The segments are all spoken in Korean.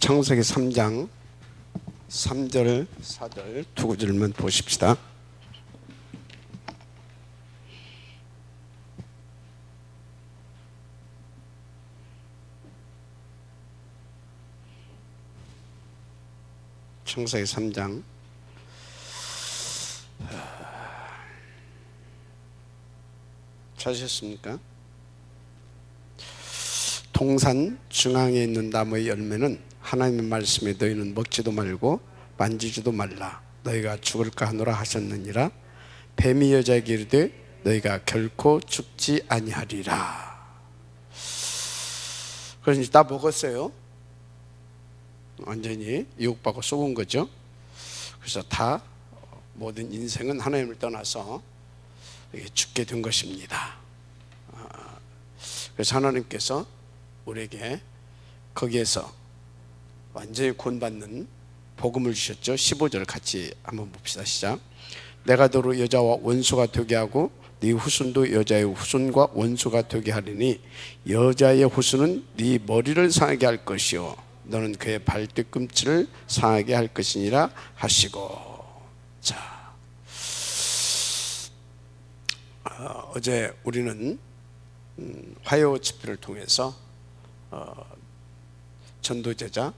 창세기 3장 3절 4절 두 구절만 보십시다. 창세기 3장 찾으셨습니까? 동산 중앙에 있는 나무의 열매는 하나님의 말씀에 너희는 먹지도 말고 만지지도 말라 너희가 죽을까 하노라 하셨느니라. 뱀이 여자에게 이르되 너희가 결코 죽지 아니하리라. 그래서 이제 다 먹었어요. 완전히 유혹받고 쏘은 거죠. 그래서 다 모든 인생은 하나님을 떠나서 죽게 된 것입니다. 그래서 하나님께서 우리에게 거기에서 완전히 구원받는 복음을 주셨죠. 15절 같이 한번 봅시다. 시작. 내가 너로 여자와 원수가 되게 하고 네 후손도 여자의 후손과 원수가 되게 하리니 여자의 후손은 네 머리를 상하게 할 것이요 너는 그의 발뒤꿈치를 상하게 할 것이니라 하시고. 자, 어제 우리는 화요 집회를 통해서 전도제자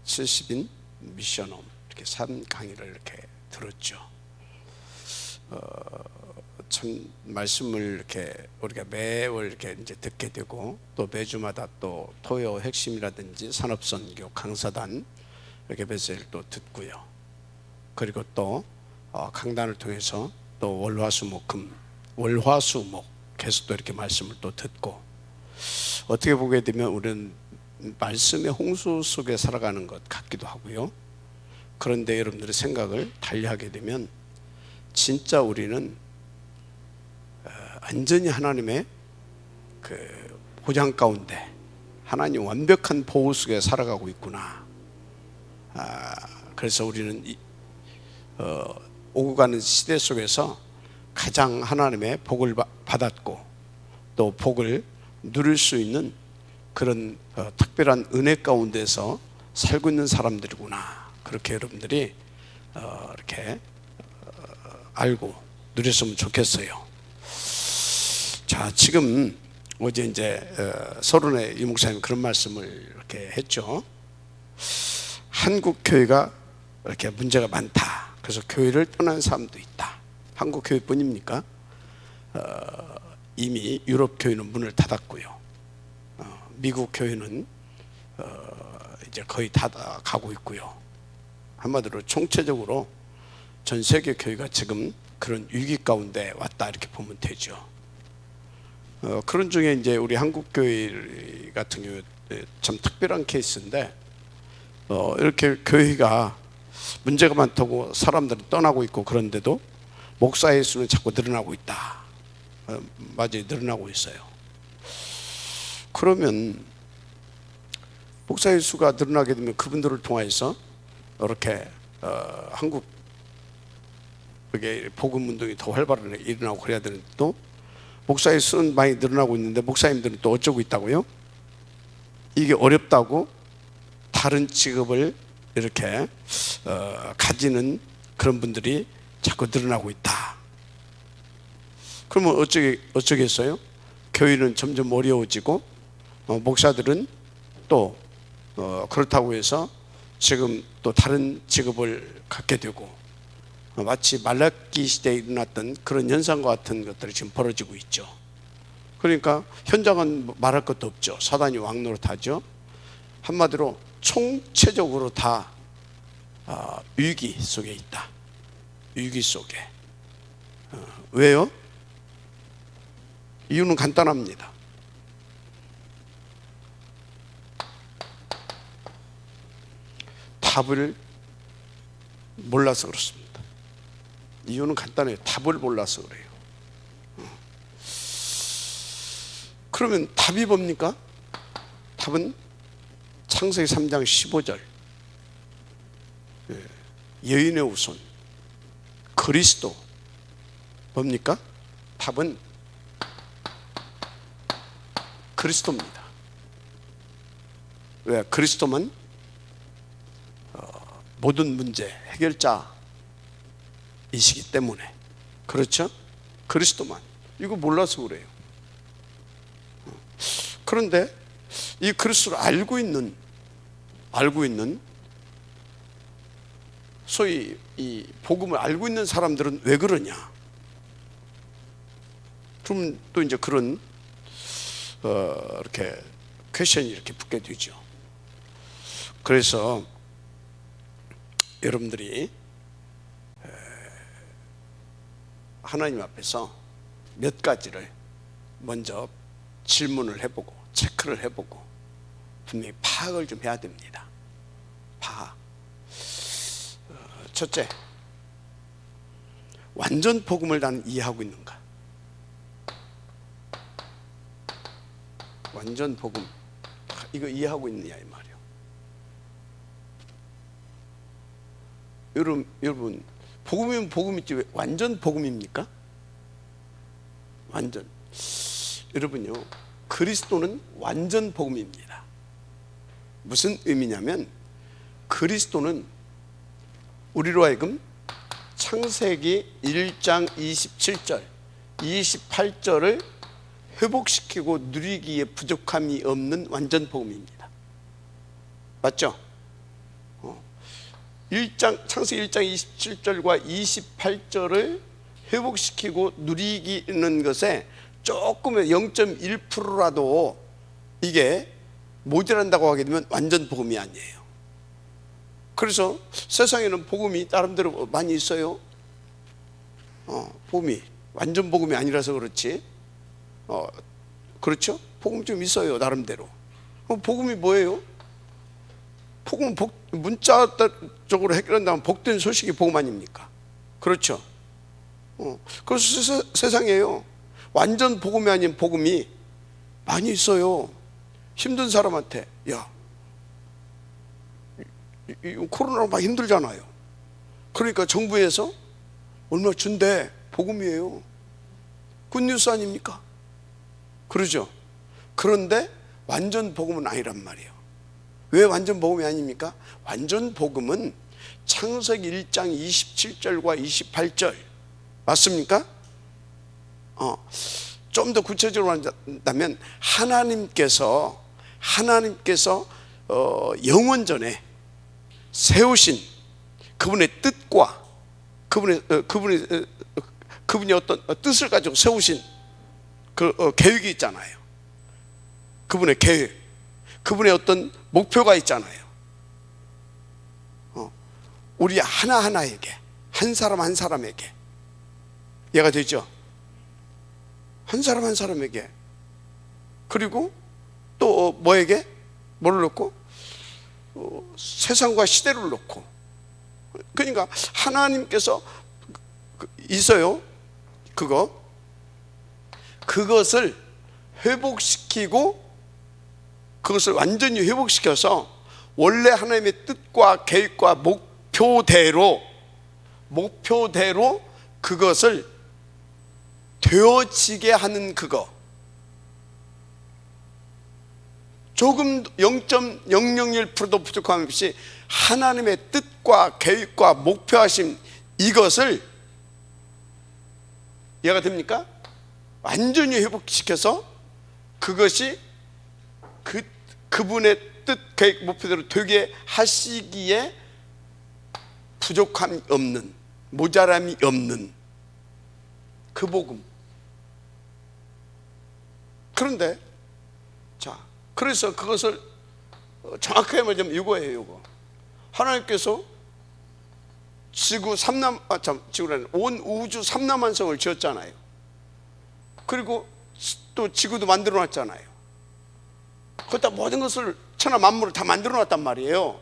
70인 미션홈 이렇게 3강의를 이렇게 들었죠. 참 말씀을 이렇게 우리가 매월 이렇게 이제 듣게 되고 또 매주마다 또 토요 핵심이라든지 산업선교 강사단 이렇게 메시지를 또 듣고요. 그리고 또 강단을 통해서 또 월화수목금 월화수목 계속 또 이렇게 말씀을 또 듣고 어떻게 보게 되면 우리는 말씀의 홍수 속에 살아가는 것 같기도 하고요. 그런데 여러분들의 생각을 달리하게 되면 진짜 우리는 완전히 하나님의 그 보장 가운데 하나님 완벽한 보호 속에 살아가고 있구나. 그래서 우리는 오고 가는 시대 속에서 가장 하나님의 복을 받았고 또 복을 누릴 수 있는 그런 특별한 은혜 가운데서 살고 있는 사람들이구나. 그렇게 여러분들이 이렇게 알고 누렸으면 좋겠어요. 자, 지금 어제 이제 서론에 이 목사님 그런 말씀을 이렇게 했죠. 한국 교회가 이렇게 문제가 많다. 그래서 교회를 떠난 사람도 있다. 한국 교회뿐입니까? 이미 유럽 교회는 문을 닫았고요. 미국 교회는 이제 거의 닫아가고 있고요. 한마디로 총체적으로 전 세계 교회가 지금 그런 위기 가운데 왔다 이렇게 보면 되죠. 그런 중에 이제 우리 한국 교회 같은 경우 참 특별한 케이스인데 이렇게 교회가 문제가 많다고 사람들이 떠나고 있고 그런데도 목사의 수는 자꾸 늘어나고 있다. 맞아요, 늘어나고 있어요. 그러면 목사의 수가 늘어나게 되면 그분들을 통해서 이렇게 한국 복음 운동이 더 활발하게 일어나고 그래야 되는데 또 목사의 수는 많이 늘어나고 있는데 목사님들은 또 어쩌고 있다고요? 이게 어렵다고 다른 직업을 이렇게 가지는 그런 분들이 자꾸 늘어나고 있다. 그러면 어쩌겠어요? 교회는 점점 어려워지고 목사들은 또 그렇다고 해서 지금 또 다른 직업을 갖게 되고 마치 말라기 시대에 일어났던 그런 현상과 같은 것들이 지금 벌어지고 있죠. 그러니까 현장은 말할 것도 없죠. 사단이 왕노릇하죠. 한마디로 총체적으로 다 위기 속에 있다. 위기 속에. 왜요? 이유는 간단합니다. 답을 몰라서 그렇습니다. 이유는 간단해요. 답을 몰라서 그래요. 그러면 답이 뭡니까? 답은 창세기 3장 15절 여인의 후손 그리스도 뭡니까? 답은 그리스도입니다. 왜? 그리스도만 모든 문제 해결자이시기 때문에. 그렇죠? 그리스도만. 이거 몰라서 그래요. 그런데 이 그리스도를 알고 있는 소위 이 복음을 알고 있는 사람들은 왜 그러냐? 좀 또 이제 그런 이렇게 퀘션이 이렇게 붙게 되죠. 그래서 여러분들이 하나님 앞에서 몇 가지를 먼저 질문을 해보고 체크를 해보고 분명히 파악을 좀 해야 됩니다. 파악. 첫째, 완전 복음을 나는 이해하고 있는가? 완전 복음 이거 이해하고 있느냐 이 말이요. 여러분 복음이면 복음이지 왜 완전 복음입니까? 완전. 여러분요, 그리스도는 완전 복음입니다. 무슨 의미냐면 그리스도는 우리로 하여금 창세기 1장 27절 28절을 회복시키고 누리기에 부족함이 없는 완전 복음입니다. 맞죠? 창세기 1장 27절과 28절을 회복시키고 누리기는 것에 조금의 0.1%라도 이게 모자란다고 하게 되면 완전 복음이 아니에요. 그래서 세상에는 복음이 나름대로 많이 있어요. 복음이 완전 복음이 아니라서 그렇지. 그렇죠? 복음 좀 있어요 나름대로. 복음이 뭐예요? 복음은 문자적으로 해결한다면 복된 소식이 복음 아닙니까? 그렇죠? 그래서 세상에요 완전 복음이 아닌 복음이 많이 있어요. 힘든 사람한테 야, 코로나로 막 힘들잖아요. 그러니까 정부에서 얼마 준대. 복음이에요. 굿뉴스 아닙니까? 그러죠? 그런데 완전 복음은 아니란 말이에요. 왜 완전 복음이 아닙니까? 완전 복음은 창세기 1장 27절과 28절 맞습니까? 좀 더 구체적으로 한다면 하나님께서 영원전에 세우신 그분의 뜻과 그분이 어떤 뜻을 가지고 세우신 그 계획이 있잖아요. 그분의 계획, 그분의 어떤 목표가 있잖아요. 우리 하나하나에게, 한 사람 한 사람에게 이해가 되죠? 한 사람 한 사람에게. 그리고 또 뭐에게? 뭐를 놓고? 세상과 시대를 놓고. 그러니까 하나님께서 있어요. 그것을 회복시키고 그것을 완전히 회복시켜서 원래 하나님의 뜻과 계획과 목표대로 그것을 되어지게 하는 그거. 조금 0.001%도 부족함 없이 하나님의 뜻과 계획과 목표하심 이것을 이해가 됩니까? 완전히 회복시켜서 그것이 그분의 뜻, 계획, 목표대로 되게 하시기에 부족함이 없는, 모자람이 없는 그 복음. 그런데 그래서 그것을 정확하게 말하면 이거예요. 이거 하나님께서 지구라는 온 우주 삼라만성을 지었잖아요. 그리고 또 지구도 만들어 놨잖아요. 거기다 모든 것을 천하 만물을 다 만들어 놨단 말이에요.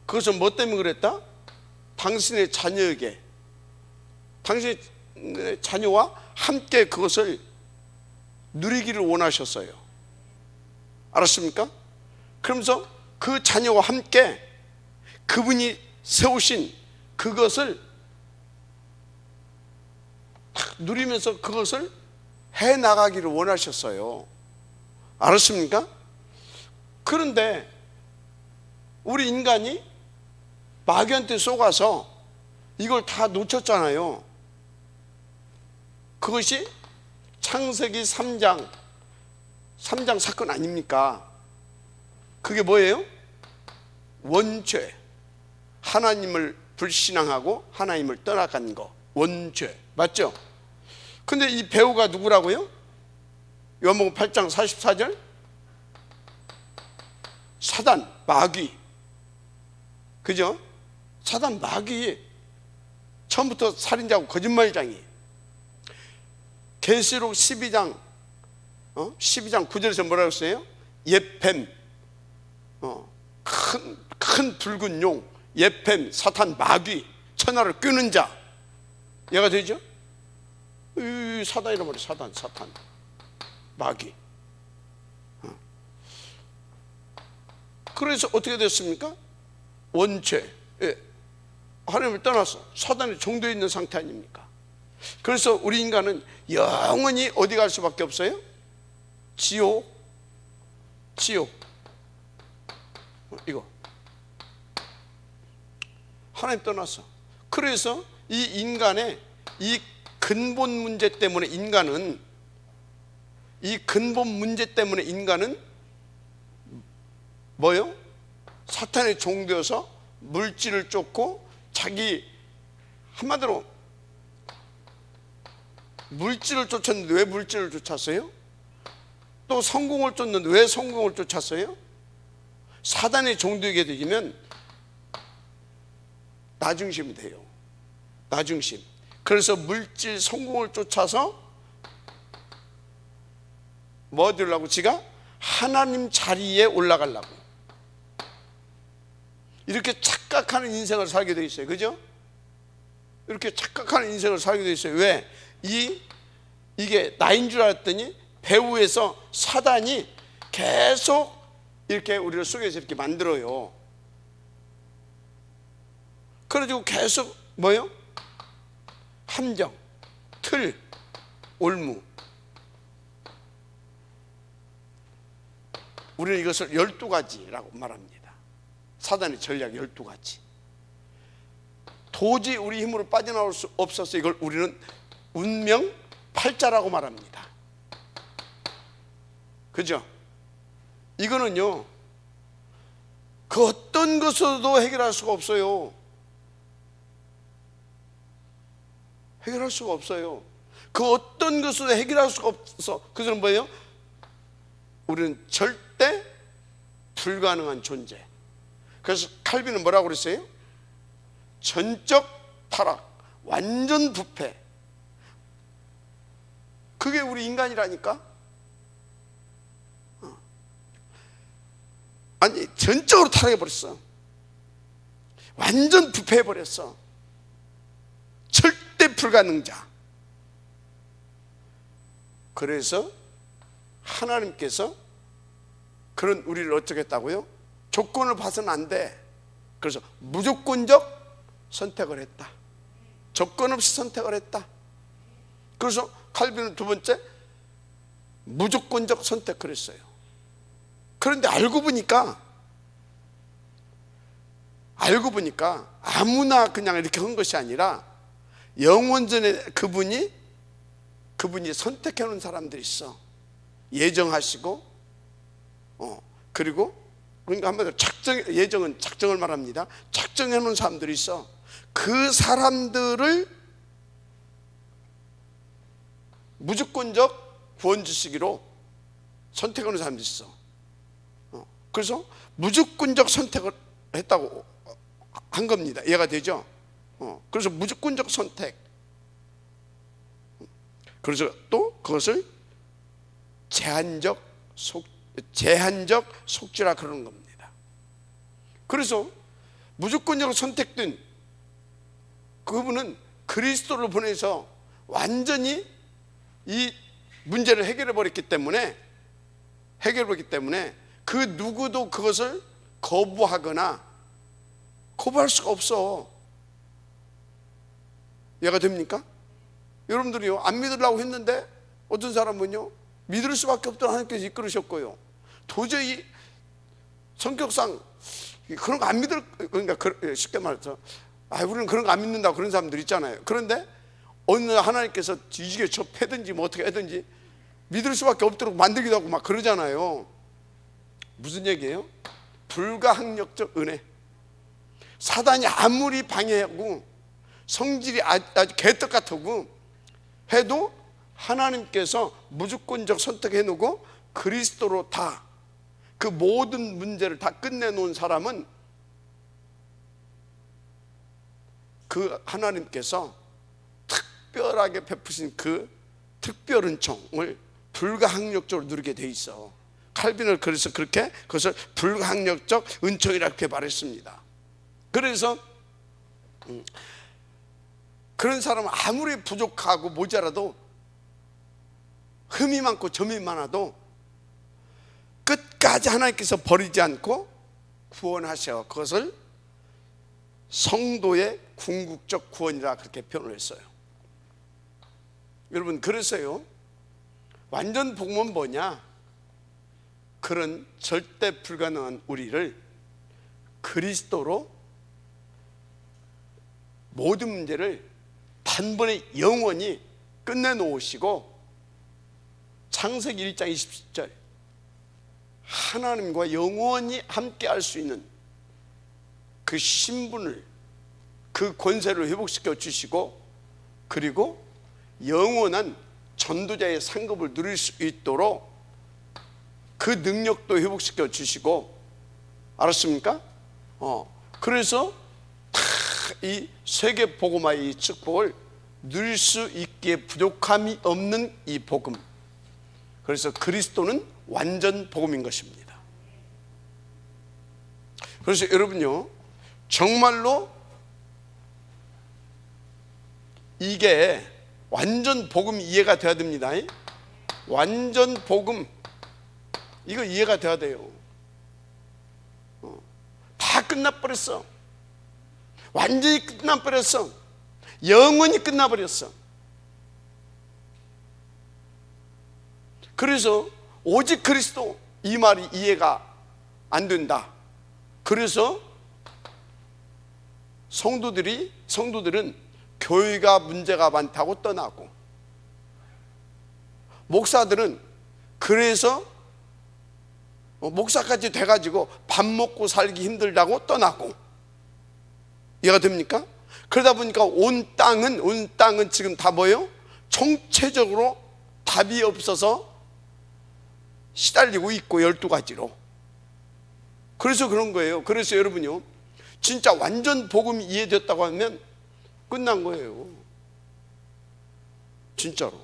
그것은 뭐 때문에 그랬다? 당신의 자녀에게, 당신의 자녀와 함께 그것을 누리기를 원하셨어요. 알았습니까? 그러면서 그 자녀와 함께 그분이 세우신 그것을 누리면서 그것을 해나가기를 원하셨어요. 알았습니까? 그런데 우리 인간이 마귀한테 쏘가서 이걸 다 놓쳤잖아요. 그것이 창세기 3장 사건 아닙니까? 그게 뭐예요? 원죄. 하나님을 불신앙하고 하나님을 떠나간 거, 원죄. 맞죠? 근데 이 배우가 누구라고요? 요한복음 8장 44절 사단, 마귀. 그죠? 사단, 마귀. 처음부터 살인자고 거짓말장이. 계시록 12장 9절에서 뭐라고 했어요? 옛뱀, 큰 붉은 용, 옛뱀, 사탄, 마귀, 천하를 끄는 자. 얘가 되죠? 사단이란 말이에요. 사단, 마귀. 그래서 어떻게 됐습니까? 원죄. 하나님을 떠나서 사단의 종도에 있는 상태 아닙니까? 그래서 우리 인간은 영원히 어디 갈 수밖에 없어요? 지옥. 이거 하나님 떠나서. 그래서 이 인간의 이 근본 문제 때문에 인간은 뭐요? 사탄의 종되어서 물질을 쫓고, 자기 한마디로 물질을 쫓았는데 왜 물질을 쫓았어요? 또 성공을 쫓는데 왜 성공을 쫓았어요? 사단의 종되게 되면 나중심이 돼요. 나중심. 그래서 물질 성공을 쫓아서 뭐 되려고? 지가 하나님 자리에 올라가려고 이렇게 착각하는 인생을 살게 돼 있어요. 그죠? 이렇게 착각하는 인생을 살게 돼 있어요. 왜? 이게 나인 줄 알았더니 배후에서 사단이 계속 이렇게 우리를 속여서 이렇게 만들어요. 그래가지고 계속 뭐요? 함정, 틀, 올무. 우리는 이것을 12가지라고 말합니다. 사단의 전략 12가지. 도저히 우리 힘으로 빠져나올 수 없어서 이걸 우리는 운명 팔자라고 말합니다. 그죠? 이거는요, 그 어떤 것으로도 해결할 수가 없어요. 해결할 수가 없어요. 그 어떤 것으로 해결할 수가 없어. 그것은 뭐예요? 우리는 절대 불가능한 존재. 그래서 칼빈은 뭐라고 그랬어요? 전적 타락, 완전 부패. 그게 우리 인간이라니까. 아니, 전적으로 타락해버렸어. 완전 부패해버렸어. 절대 불가능자. 그래서 하나님께서 그런 우리를 어떻게 했다고요? 조건을 봐서는 안 돼. 그래서 무조건적 선택을 했다. 조건 없이 선택을 했다. 그래서 칼빈은 두 번째 무조건적 선택을 했어요. 그런데 알고 보니까 아무나 그냥 이렇게 한 것이 아니라 영원전에 그분이 선택해 놓은 사람들이 있어. 예정하시고 그리고 그러니까 한마디로 예정은 작정을 말합니다. 작정해 놓은 사람들이 있어. 그 사람들을 무조건적 구원 주시기로 선택하는 사람들이 있어. 그래서 무조건적 선택을 했다고 한 겁니다. 이해가 되죠? 그래서 무조건적 선택. 그래서 또 그것을 제한적 속죄라 그러는 겁니다. 그래서 무조건적으로 선택된 그분은 그리스도를 보내서 완전히 이 문제를 해결해 버렸기 때문에 그 누구도 그것을 거부하거나 거부할 수가 없어. 이해가 됩니까? 여러분들이요, 안 믿으려고 했는데 어떤 사람은요 믿을 수밖에 없던 하나님께서 이끌으셨고요, 도저히 성격상 그런 거 안 믿을, 그러니까 쉽게 말해서 우리는 그런 거 안 믿는다 그런 사람들 있잖아요. 그런데 어느 날 하나님께서 뒤지게 저 패든지 뭐 어떻게 하든지 믿을 수밖에 없도록 만들기도 하고 막 그러잖아요. 무슨 얘기예요? 불가항력적 은혜. 사단이 아무리 방해하고 성질이 아주 개떡 같고 해도 하나님께서 무조건적 선택해 놓고 그리스도로 다 그 모든 문제를 다 끝내놓은 사람은 그 하나님께서 특별하게 베푸신 그 특별 은총을 불가항력적으로 누리게 돼 있어. 칼빈은 그래서 그렇게 그것을 불가항력적 은총이라고 말했습니다. 그래서 그런 사람은 아무리 부족하고 모자라도 흠이 많고 점이 많아도 끝까지 하나님께서 버리지 않고 구원하셔. 그것을 성도의 궁극적 구원이라 그렇게 표현을 했어요. 여러분, 그래서요, 완전 복음은 뭐냐? 그런 절대 불가능한 우리를 그리스도로 모든 문제를 단번에 영원히 끝내놓으시고, 창세기 1장 20절 하나님과 영원히 함께 할 수 있는 그 신분을, 그 권세를 회복시켜 주시고, 그리고 영원한 전도자의 상급을 누릴 수 있도록 그 능력도 회복시켜 주시고, 알았습니까? 그래서 이 세계 복음화의 이 축복을 누릴 수 있기에 부족함이 없는 이 복음. 그래서 그리스도는 완전 복음인 것입니다. 그래서 여러분요, 정말로 이게 완전 복음 이해가 돼야 됩니다. 완전 복음, 이거 이해가 돼야 돼요. 다 끝나버렸어. 완전히 끝나버렸어. 영원히 끝나버렸어. 그래서 오직 그리스도, 이 말이 이해가 안 된다. 그래서 성도들은 교회가 문제가 많다고 떠나고, 목사들은 그래서 목사까지 돼가지고 밥 먹고 살기 힘들다고 떠나고, 이해가 됩니까? 그러다 보니까 온 땅은 지금 다 뭐예요? 총체적으로 답이 없어서 시달리고 있고, 12가지로. 그래서 그런 거예요. 그래서 여러분요, 진짜 완전 복음이 이해됐다고 하면 끝난 거예요. 진짜로.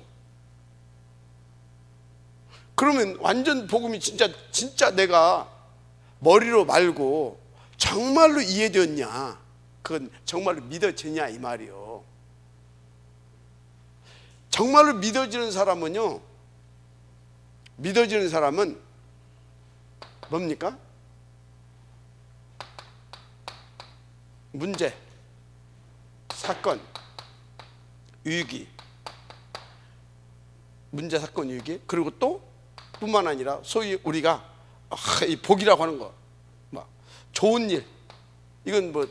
그러면 완전 복음이 진짜 내가 머리로 말고 정말로 이해되었냐, 그건 정말로 믿어지냐 이 말이요. 정말로 믿어지는 사람은 뭡니까? 문제, 사건, 위기, 문제, 사건, 위기, 그리고 또 뿐만 아니라 소위 우리가 이 복이라고 하는 거, 막 좋은 일, 이건 뭐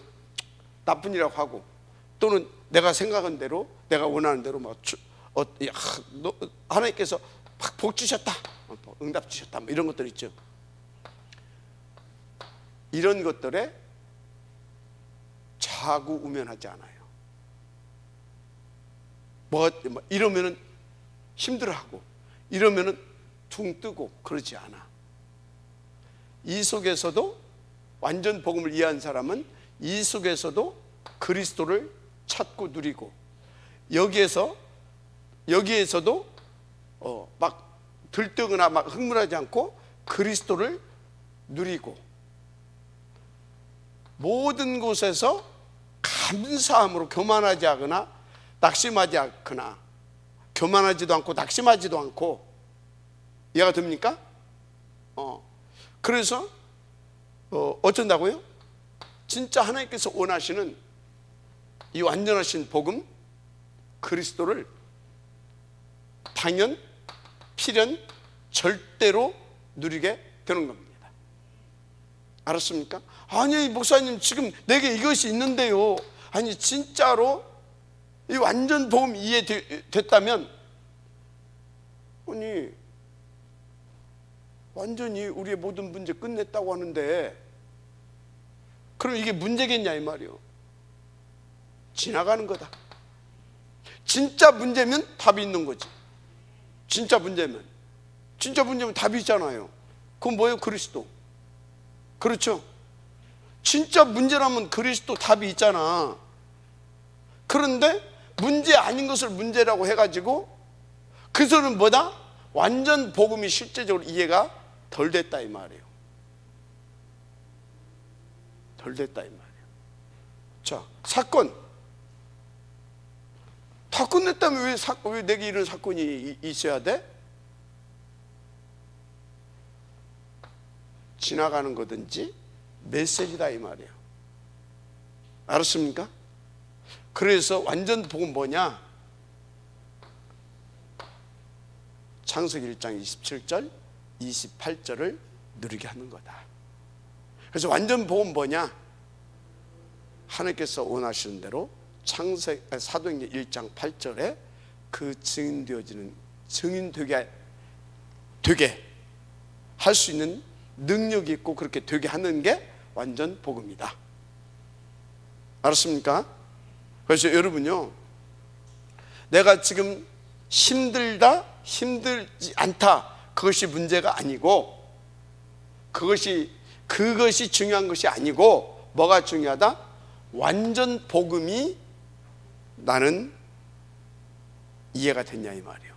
나쁜 일이라고 하고, 또는 내가 생각한 대로, 내가 원하는 대로 막 하나님께서 막 복 주셨다, 응답 주셨다, 뭐 이런 것들 있죠. 이런 것들에 좌구우면하지 않아요. 이러면은 힘들어하고, 이러면은 둥 뜨고 그러지 않아. 이 속에서도 완전 복음을 이해한 사람은 이 속에서도 그리스도를 찾고 누리고, 여기에서도 막 들뜨거나 막 흥분하지 않고 그리스도를 누리고, 모든 곳에서 감사함으로 교만하지 않거나 낙심하지 않거나, 교만하지도 않고 낙심하지도 않고, 이해가 됩니까? 그래서 어쩐다고요? 진짜 하나님께서 원하시는 이 완전하신 복음, 그리스도를 당연, 필연, 절대로 누리게 되는 겁니다. 알았습니까? 아니 목사님 지금 내게 이것이 있는데요. 아니 진짜로 이 완전 복음 이해됐다면, 아니 완전히 우리의 모든 문제 끝냈다고 하는데 그럼 이게 문제겠냐 이 말이요. 지나가는 거다. 진짜 문제면 답이 있는 거지. 진짜 문제면 답이 있잖아요. 그건 뭐예요? 그리스도. 그렇죠? 진짜 문제라면 그리스도 답이 있잖아. 그런데 문제 아닌 것을 문제라고 해가지고 그 소리는 뭐다? 완전 복음이 실제적으로 이해가 덜 됐다 이 말이에요. 덜 됐다 이 말이에요. 자, 사건 다 끝냈다면 왜 내게 이런 사건이 있어야 돼? 지나가는 거든지 메시지다 이 말이에요. 알았습니까? 그래서 완전 복음 뭐냐? 창세기 1장 27절 28절을 누리게 하는 거다. 그래서 완전 복음 뭐냐? 하나님께서 원하시는 대로 사도행전 1장 8절에 그 증인되어지는, 증인되게 할 수 있는 능력이 있고 그렇게 되게 하는 게 완전 복음이다. 알았습니까? 그래서 여러분요, 내가 지금 힘들다, 힘들지 않다, 그것이 문제가 아니고, 그것이 중요한 것이 아니고, 뭐가 중요하다? 완전 복음이 나는 이해가 됐냐 이 말이에요.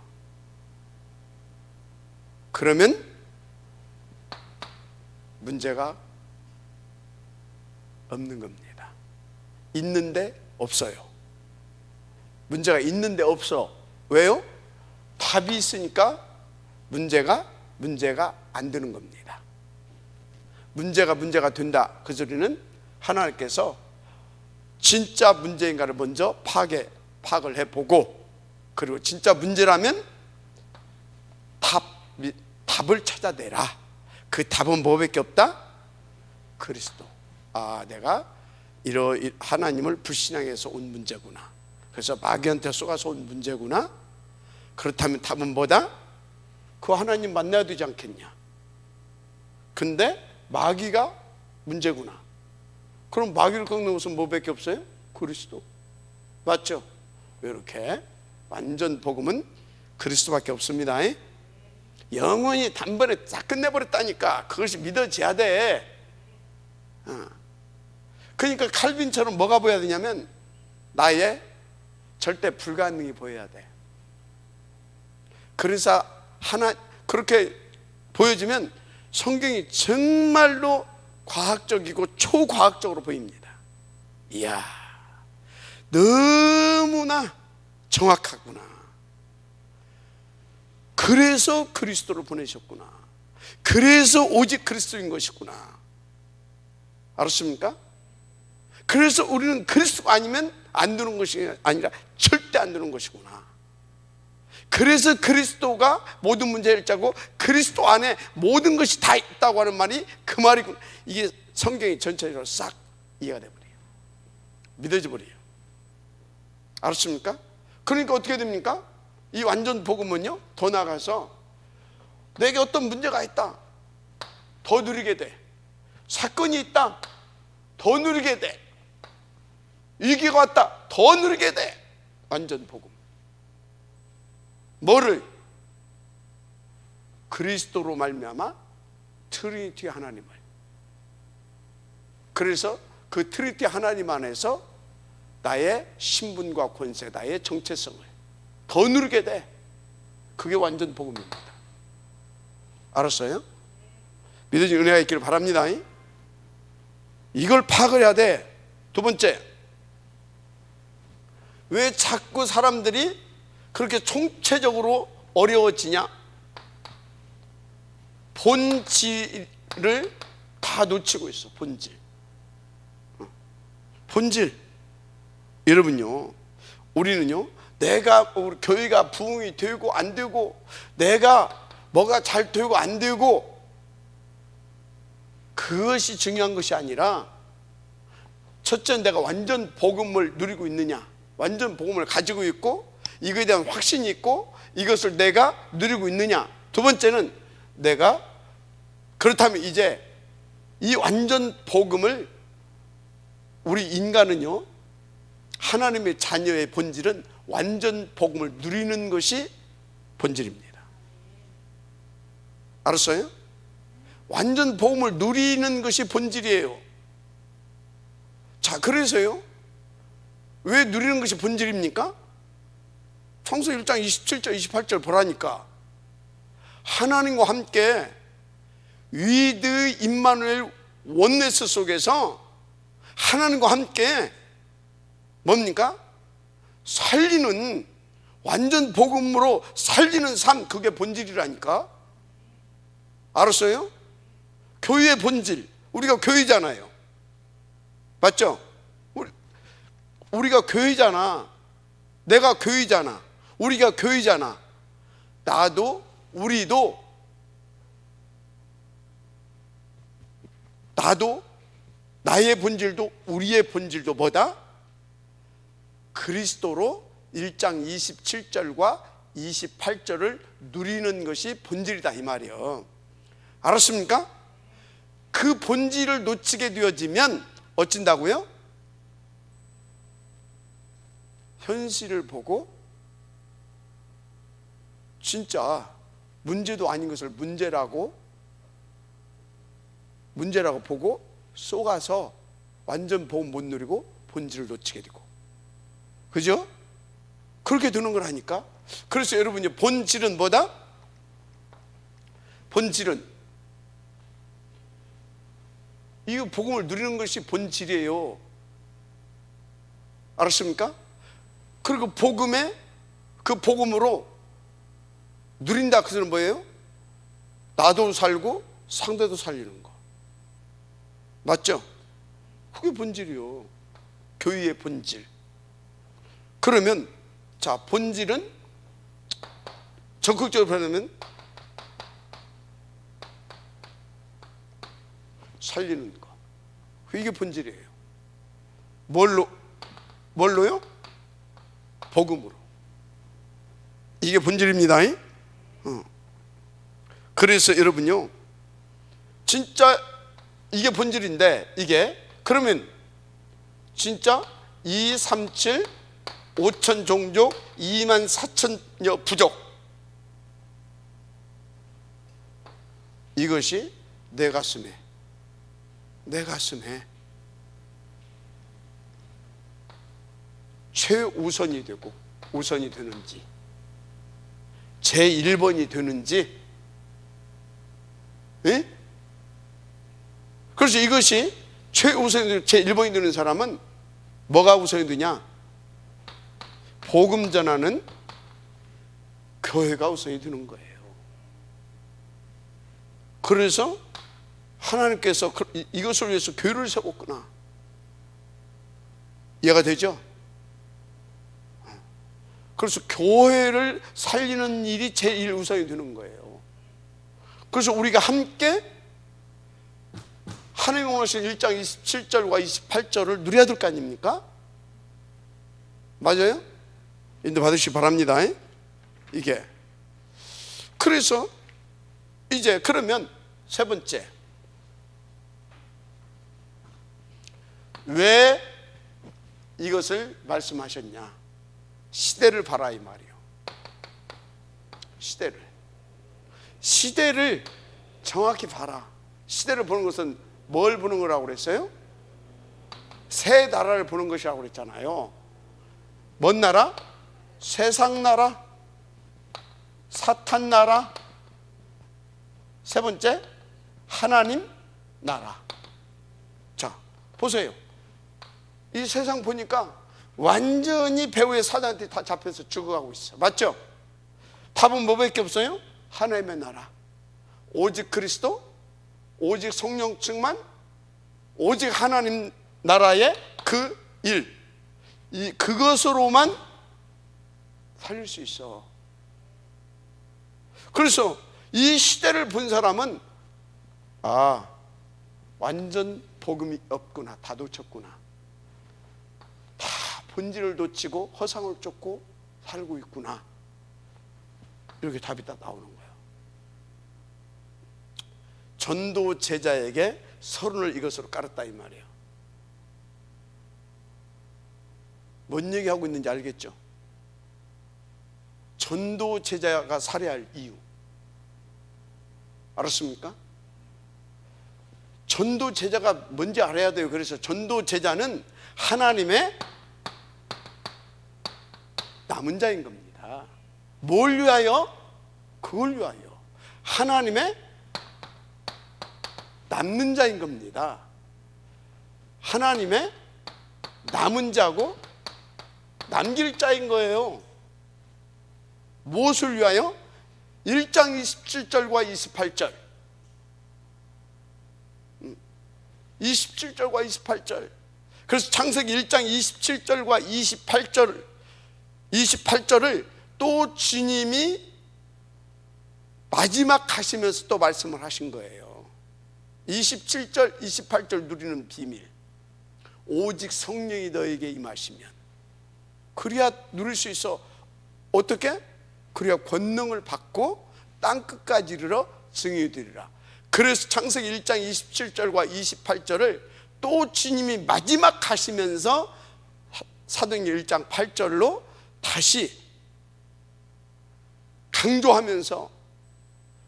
그러면 문제가 없는 겁니다. 있는데 없어요. 문제가 있는데 없어. 왜요? 답이 있으니까 문제가 안 되는 겁니다. 문제가 된다. 그 소리는 하나님께서 진짜 문제인가를 먼저 파악을 해보고, 그리고 진짜 문제라면 답을 찾아내라. 그 답은 뭐밖에 없다? 그리스도. 아, 내가 하나님을 불신앙해서 온 문제구나. 그래서 마귀한테 쏘가서 온 문제구나. 그렇다면 답은 뭐다? 그 하나님 만나야 되지 않겠냐. 근데 마귀가 문제구나. 그럼 마귀를 꺾는 것은 뭐밖에 없어요? 그리스도. 맞죠? 이렇게 완전 복음은 그리스도밖에 없습니다. 영원히 단번에 딱 끝내버렸다니까. 그것이 믿어져야 돼. 그러니까 칼빈처럼 뭐가 보여야 되냐면 나의 절대 불가능이 보여야 돼. 그래서 그렇게 보여지면 성경이 정말로 과학적이고 초과학적으로 보입니다. 이야, 너무나 정확하구나. 그래서 그리스도를 보내셨구나. 그래서 오직 그리스도인 것이구나. 알았습니까? 그래서 우리는 그리스도가 아니면 안 되는 것이 아니라 절대 안 되는 것이구나. 그래서 그리스도가 모든 문제를 해결하고 그리스도 안에 모든 것이 다 있다고 하는 말이 그 말이구나. 이게 성경이 전체적으로 싹 이해가 돼버려요. 믿어져 버려요. 알았습니까? 그러니까 어떻게 됩니까? 이 완전 복음은요, 더 나가서 내게 어떤 문제가 있다, 더 누리게 돼. 사건이 있다, 더 누리게 돼. 위기가 왔다, 더 누리게 돼. 완전 복음. 뭐를? 그리스도로 말미암아 트리니티 하나님을. 그래서 그 트리니티 하나님 안에서 나의 신분과 권세, 나의 정체성을 더 누리게 돼. 그게 완전 복음입니다. 알았어요? 믿어진 은혜가 있기를 바랍니다. 이걸 파악을 해야 돼. 두 번째, 왜 자꾸 사람들이 그렇게 총체적으로 어려워지냐? 본질을 다 놓치고 있어. 본질. 여러분요, 우리는요, 우리 교회가 부흥이 되고 안 되고, 내가 뭐가 잘 되고 안 되고, 그것이 중요한 것이 아니라, 첫째, 내가 완전 복음을 누리고 있느냐, 완전 복음을 가지고 있고 이거에 대한 확신이 있고 이것을 내가 누리고 있느냐. 두 번째는 내가 그렇다면 이제 이 완전 복음을, 우리 인간은요, 하나님의 자녀의 본질은 완전 복음을 누리는 것이 본질입니다. 알았어요? 완전 복음을 누리는 것이 본질이에요. 자, 그래서요, 왜 누리는 것이 본질입니까? 창세기 1장 27절 28절 보라니까. 하나님과 함께 위드 임마누엘 원네스 속에서 하나님과 함께 뭡니까? 살리는, 완전 복음으로 살리는 삶, 그게 본질이라니까. 알았어요? 교회의 본질, 우리가 교회잖아요. 맞죠? 우리가 교회잖아. 내가 교회잖아. 우리가 교회잖아. 나도, 우리도, 나도, 나의 본질도 우리의 본질도 뭐다? 그리스도로 1장 27절과 28절을 누리는 것이 본질이다, 이 말이에요. 알았습니까? 그 본질을 놓치게 되어지면 어쩐다고요? 현실을 보고 진짜 문제도 아닌 것을 문제라고 보고 속아서 완전 복음 못 누리고 본질을 놓치게 되고, 그죠? 그렇게 되는 걸 하니까. 그래서 여러분, 본질은 뭐다? 본질은 이 복음을 누리는 것이 본질이에요. 알았습니까? 그리고 그 복음으로 누린다, 그것은 뭐예요? 나도 살고 상대도 살리는 거. 맞죠? 그게 본질이요. 교회의 본질. 그러면 자, 본질은 적극적으로 표현하면 살리는 거. 이게 본질이에요. 뭘로요? 복음으로. 이게 본질입니다. 그래서 여러분요, 진짜 이게 본질인데, 이게 그러면 진짜 237 5천 종족 2만 4천여 부족, 이것이 내 가슴에 최우선이 되고 우선이 되는지, 제1번이 되는지. 예? 그래서 이것이 최우선이, 제1번이 되는 사람은 뭐가 우선이 되냐? 복음 전하는 교회가 우선이 되는 거예요. 그래서 하나님께서 이것을 위해서 교회를 세웠구나. 이해가 되죠? 그래서 교회를 살리는 일이 제일 우선이 되는 거예요. 그래서 우리가 함께 하나님 원하시는 1장 27절과 28절을 누려야 될 거 아닙니까? 맞아요? 인도 받으시기 바랍니다. 이게. 그래서 이제 그러면 세 번째, 왜 이것을 말씀하셨냐? 시대를 봐라, 이 말이요. 시대를 정확히 봐라. 시대를 보는 것은 뭘 보는 거라고 그랬어요? 새 나라를 보는 것이라고 그랬잖아요. 뭔 나라? 세상 나라, 사탄 나라, 세 번째 하나님 나라. 자, 보세요. 이 세상 보니까 완전히 배후의 사단한테 다 잡혀서 죽어가고 있어. 맞죠? 답은 뭐밖에 없어요? 하나님의 나라, 오직 그리스도, 오직 성령 충만, 오직 하나님 나라의 그 일, 그것으로만 살릴 수 있어. 그래서 이 시대를 본 사람은 완전 복음이 없구나, 다 놓쳤구나, 다 본질을 놓치고 허상을 쫓고 살고 있구나, 이렇게 답이 딱 나오는 거예요. 전도 제자에게 서론을 이것으로 깔았다 이 말이에요. 뭔 얘기하고 있는지 알겠죠? 전도 제자가 살해할 이유 알았습니까? 전도 제자가 뭔지 알아야 돼요. 그래서 전도 제자는 하나님의 남은 자인 겁니다. 뭘 위하여? 그걸 위하여. 하나님의 남는 자인 겁니다. 하나님의 남은 자고 남길 자인 거예요. 무엇을 위하여? 1장 27절과 28절 27절과 28절. 그래서 창세기 1장 27절과 28절을 또 주님이 마지막 하시면서 또 말씀을 하신 거예요. 27절 28절 누리는 비밀, 오직 성령이 너에게 임하시면 그래야 누릴 수 있어. 어떻게? 그래야 권능을 받고 땅끝까지 이르러 증인이 되리라. 그래서 창세기 1장 27절과 28절을 또 주님이 마지막 하시면서 사도행전 1장 8절로 다시 강조하면서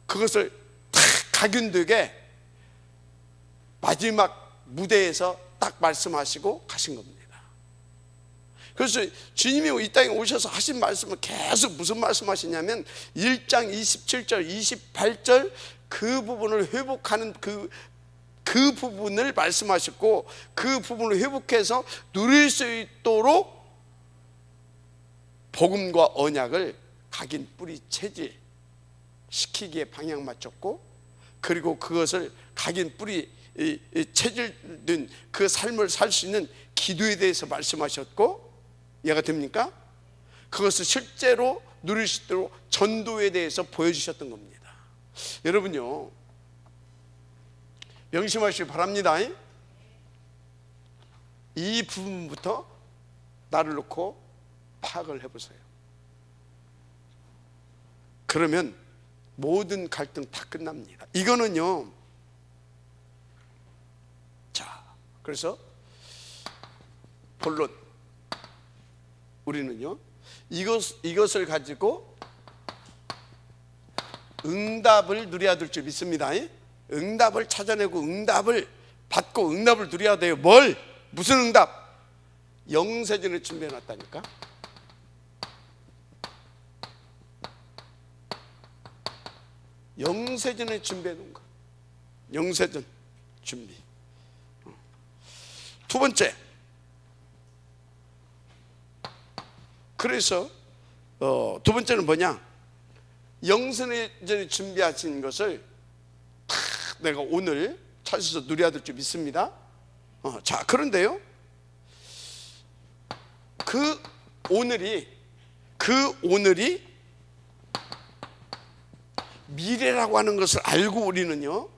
그것을 딱 각인되게 마지막 무대에서 딱 말씀하시고 가신 겁니다. 그래서 주님이 이 땅에 오셔서 하신 말씀은 계속 무슨 말씀하시냐면 1장 27절 28절 그 부분을 회복하는 그 부분을 말씀하셨고, 그 부분을 회복해서 누릴 수 있도록 복음과 언약을 각인 뿌리 체질 시키기에 방향 맞췄고, 그리고 그것을 각인 뿌리 체질된 그 삶을 살 수 있는 기도에 대해서 말씀하셨고, 이해가 됩니까? 그것을 실제로 누릴 수 있도록 전도에 대해서 보여주셨던 겁니다. 여러분요, 명심하시기 바랍니다. 이 부분부터 나를 놓고 파악을 해보세요. 그러면 모든 갈등 다 끝납니다. 이거는요, 자, 그래서 본론, 우리는요 이것을 가지고 응답을 누려야 될 줄 믿습니다. 응답을 찾아내고 응답을 받고 응답을 누려야 돼요. 뭘? 무슨 응답? 영세전에 준비해놨다니까. 영세전에 준비해놓은 거. 영세전 준비. 두 번째, 그래서 두 번째는 뭐냐? 영세전에 준비하신 것을 다 내가 오늘 찾아서 누려야 될 줄 믿습니다. 자, 그런데요, 그 오늘이 미래라고 하는 것을 알고, 우리는요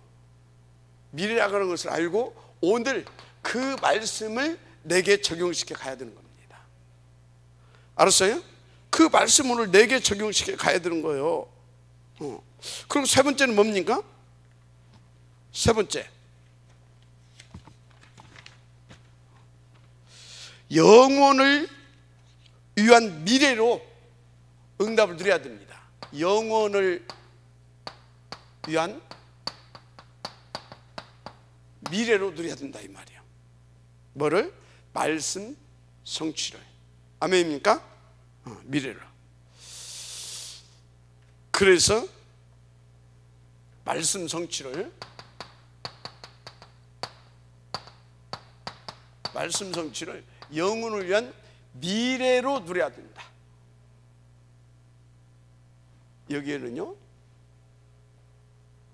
미래라고 하는 것을 알고 오늘 그 말씀을 내게 적용시켜 가야 되는 겁니다. 알았어요? 그 말씀을 내게 적용시켜 가야 되는 거예요. 그럼 세 번째는 뭡니까? 세 번째, 영혼을 위한 미래로 응답을 누려야 됩니다. 영혼을 위한 미래로 누려야 된다 이 말이에요. 뭐를? 말씀 성취를. 아멘입니까? 미래로. 그래서 말씀 성취를 영혼을 위한 미래로 누려야 된다.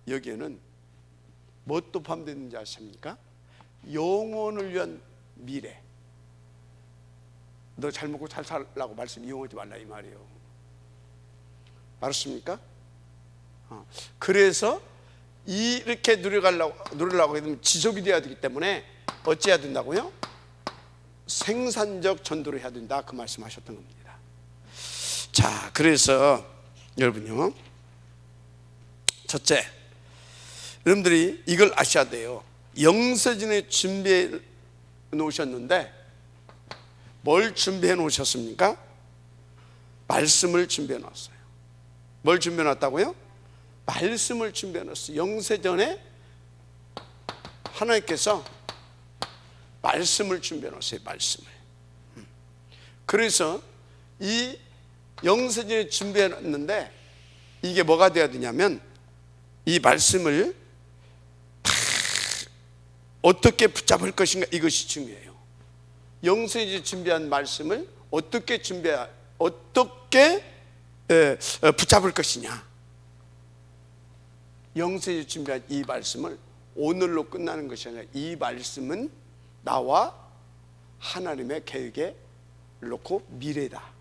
여기에는 뭣도 포함되는지 아십니까? 영혼을 위한 미래. 너 잘 먹고 잘 살라고 말씀 이용하지 말라 이 말이에요. 알았습니까? 그래서 이렇게 누리려고 하게 되면 지속이 돼야 되기 때문에 어찌해야 된다고요? 생산적 전도를 해야 된다, 그 말씀하셨던 겁니다. 자, 그래서 여러분요, 첫째, 여러분들이 이걸 아셔야 돼요. 영세전에 준비해 놓으셨는데 뭘 준비해 놓으셨습니까? 말씀을 준비해 놨어요. 뭘 준비해 놨다고요? 말씀을 준비해 놨어요. 영세전에 하나님께서 말씀을 준비해 놨어요. 말씀을. 그래서 이 영세전에 준비해 놨는데 이게 뭐가 돼야 되냐면 이 말씀을 다 어떻게 붙잡을 것인가, 이것이 중요해요. 영세전에 준비한 말씀을 어떻게 붙잡을 것이냐. 영세전에 준비한 이 말씀을 오늘로 끝나는 것이 아니라 이 말씀은 나와 하나님의 계획에 놓고 미래다.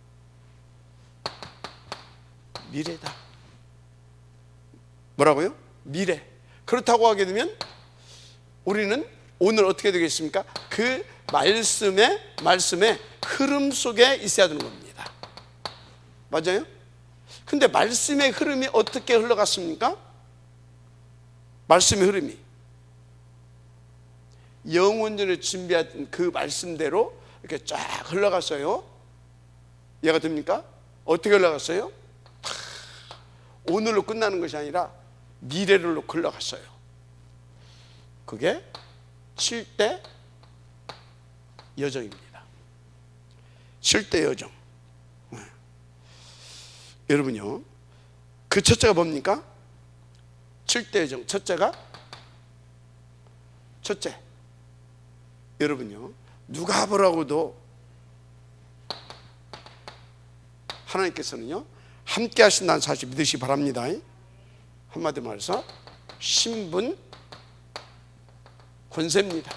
미래다. 뭐라고요? 미래. 그렇다고 하게 되면 우리는 오늘 어떻게 되겠습니까? 그 말씀의 흐름 속에 있어야 되는 겁니다. 맞아요? 근데 말씀의 흐름이 어떻게 흘러갔습니까? 말씀의 흐름이 영원전에 준비한 그 말씀대로 이렇게 쫙 흘러갔어요. 이해가 됩니까? 어떻게 흘러갔어요? 오늘로 끝나는 것이 아니라 미래로 놓고 흘러갔어요. 그게 7대 여정입니다. 7대 여정. 여러분요, 그 첫째가 뭡니까? 7대 여정. 첫째, 여러분요, 누가 보라고도 하나님께서는요 함께 하신다는 사실 믿으시기 바랍니다. 한마디로 말해서 신분 권세입니다.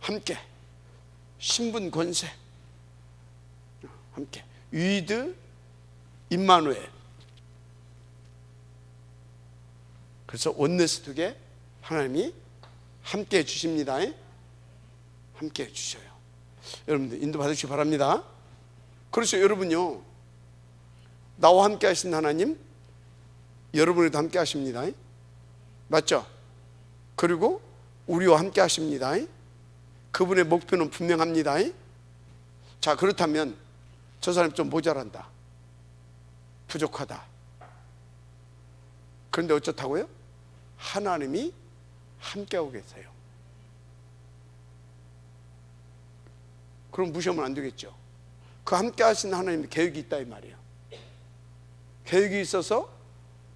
함께 신분 권세, 함께 위드 임마누엘. 그래서 원네스트게 하나님이 함께 해주십니다. 함께 해주셔요. 여러분들 인도 받으시기 바랍니다. 그래서 여러분요, 나와 함께 하신 하나님 여러분에도 함께 하십니다. 맞죠? 그리고 우리와 함께 하십니다. 그분의 목표는 분명합니다. 자, 그렇다면 저 사람 좀 모자란다, 부족하다. 그런데 어쩌다고요? 하나님이 함께하고 계세요. 그럼 무시하면 안 되겠죠. 그 함께 하신 하나님의 계획이 있다 이 말이에요. 계획이 있어서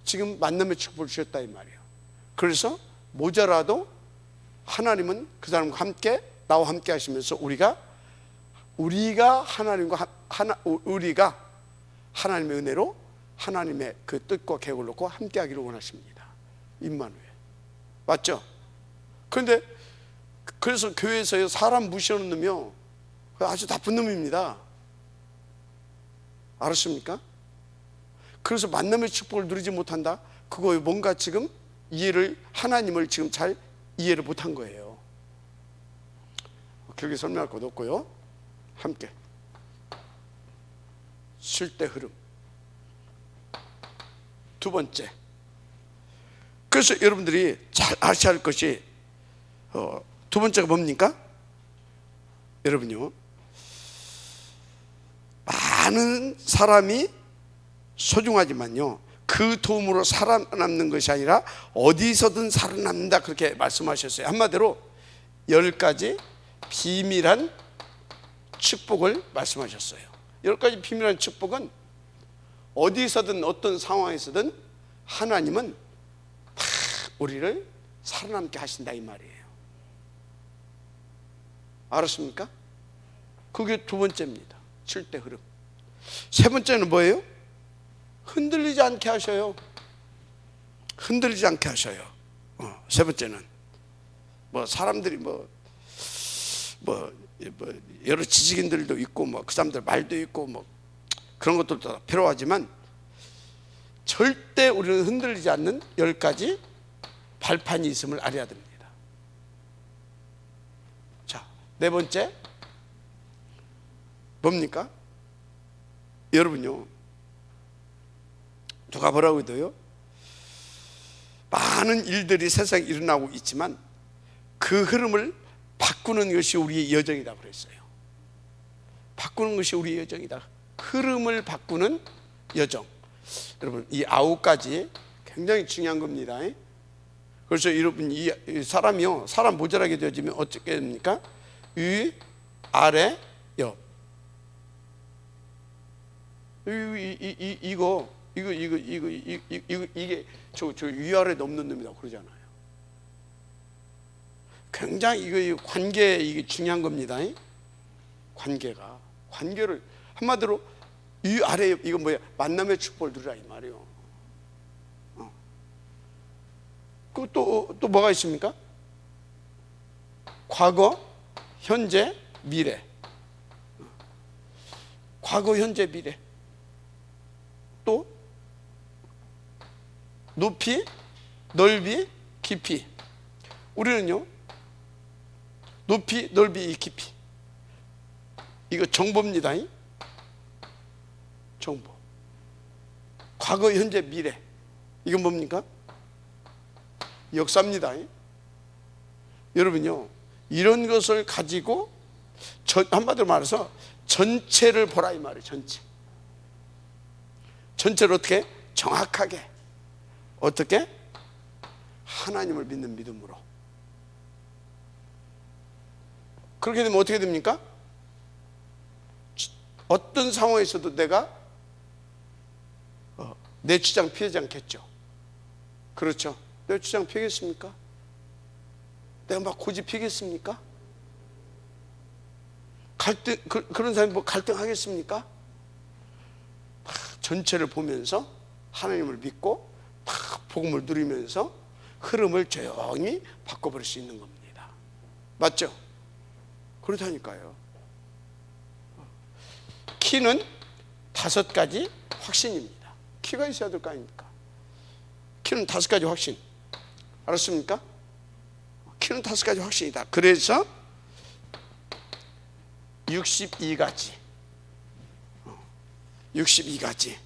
지금 만남의 축복을 주셨다 이 말이에요. 그래서 모자라도 하나님은 그 사람과 함께, 나와 함께 하시면서 우리가 우리가 하나님의 은혜로 하나님의 그 뜻과 계획을 놓고 함께 하기를 원하십니다. 임마누엘. 맞죠? 그런데 그래서 교회에서 사람 무시하는 놈이요, 아주 나쁜 놈입니다. 알았습니까? 그래서 만남의 축복을 누리지 못한다? 그거 뭔가 지금 하나님을 지금 잘 이해를 못한 거예요. 길게 설명할 것도 없고요. 함께 쉴 때 흐름. 두 번째, 그래서 여러분들이 잘 아셔야 할 것이 두 번째가 뭡니까? 여러분요, 많은 사람이 소중하지만요, 그 도움으로 살아남는 것이 아니라 어디서든 살아남는다, 그렇게 말씀하셨어요. 한마디로 10가지 비밀한 축복을 말씀하셨어요. 10가지 비밀한 축복은 어디서든 어떤 상황에서든 하나님은 다 우리를 살아남게 하신다 이 말이에요. 알았습니까? 그게 두 번째입니다. 7대 흐름. 세 번째는 뭐예요? 흔들리지 않게 하셔요. 흔들리지 않게 하셔요. 세 번째는 사람들이 여러 지식인들도 있고 그 사람들 말도 있고 그런 것들도 필요하지만 절대 우리는 흔들리지 않는 10가지 발판이 있음을 알아야 됩니다. 자, 네 번째 뭡니까? 여러분요, 누가 뭐라고 해도요, 많은 일들이 세상에 일어나고 있지만 그 흐름을 바꾸는 것이 우리의 여정이다 그랬어요. 바꾸는 것이 우리의 여정이다. 흐름을 바꾸는 여정. 여러분, 이 9가지 굉장히 중요한 겁니다. 그래서 여러분, 이 사람이요, 사람 모자라게 되어지면 어떻게 됩니까? 위, 아래, 옆. 이게 저 위아래 넘는 놈이다 그러잖아요. 굉장히 이거 관계, 이게 중요한 겁니다. 관계를 한마디로 위 아래 옆, 이거 뭐야? 만남의 축복을 누리라 이 말이에요. 또 뭐가 있습니까? 과거, 현재, 미래. 과거, 현재, 미래. 또 높이, 넓이, 깊이. 우리는요, 높이, 넓이, 깊이. 이거 정보입니다. 정보. 과거, 현재, 미래. 이건 뭡니까? 역사입니다. 여러분요, 이런 것을 가지고 한마디로 말해서 전체를 보라 이 말이에요. 전체를 어떻게? 정확하게. 어떻게? 하나님을 믿는 믿음으로. 그렇게 되면 어떻게 됩니까? 어떤 상황에서도 내가 내 주장 피하지 않겠죠. 그렇죠? 내 주장 피하겠습니까? 내가 막 고집 피하겠습니까? 갈등, 그런 사람이 뭐 갈등하겠습니까? 전체를 보면서 하나님을 믿고 복음을 누리면서 흐름을 조용히 바꿔버릴 수 있는 겁니다. 맞죠? 그렇다니까요. 키는 5가지 확신입니다. 키가 있어야 될 거 아닙니까? 키는 5가지 확신. 알았습니까? 키는 5가지 확신이다. 그래서 62가지. 62가지.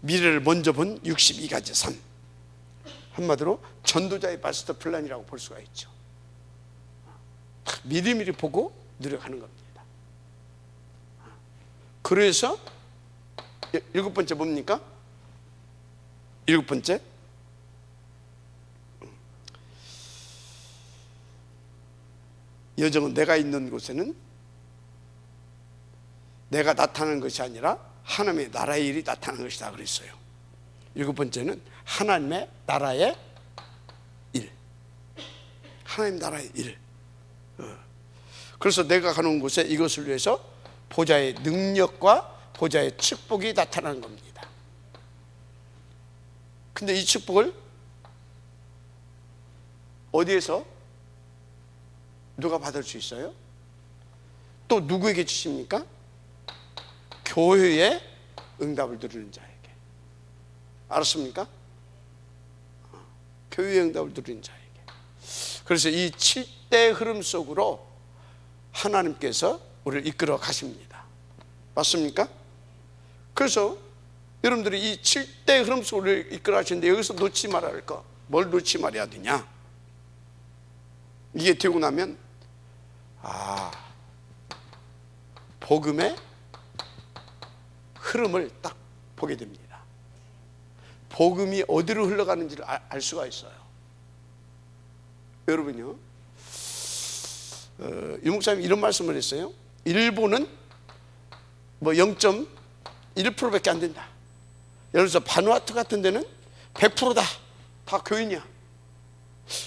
미래를 먼저 본 62가지 삶. 한마디로 전도자의 마스터 플랜이라고 볼 수가 있죠. 미리미리 보고 노력하는 겁니다. 그래서 7번째 뭡니까? 7번째, 여정은 내가 있는 곳에는 내가 나타나는 것이 아니라 하나님의 나라의 일이 나타나는 것이다 그랬어요. 7번째는 하나님의 나라의 일. 하나님 나라의 일. 그래서 내가 가는 곳에 이것을 위해서 보좌의 능력과 보좌의 축복이 나타나는 겁니다. 근데 이 축복을 어디에서 누가 받을 수 있어요? 또 누구에게 주십니까? 교회의 응답을 누리는 자에게. 알았습니까? 교회의 응답을 누리는 자에게. 그래서 이 7대 흐름 속으로 하나님께서 우리를 이끌어 가십니다. 맞습니까? 그래서 여러분들이 이 7대 흐름 속으로 이끌어 가시는데 여기서 놓지 말아야 할 거, 뭘 놓지 말아야 되냐? 이게 되고 나면 복음의 흐름을 딱 보게 됩니다. 복음이 어디로 흘러가는지를 알 수가 있어요. 여러분요, 유 목사님이 이런 말씀을 했어요. 일본은 뭐 0.1%밖에 안 된다. 예를 들어서 바누아투 같은 데는 100%다. 다 교인이야.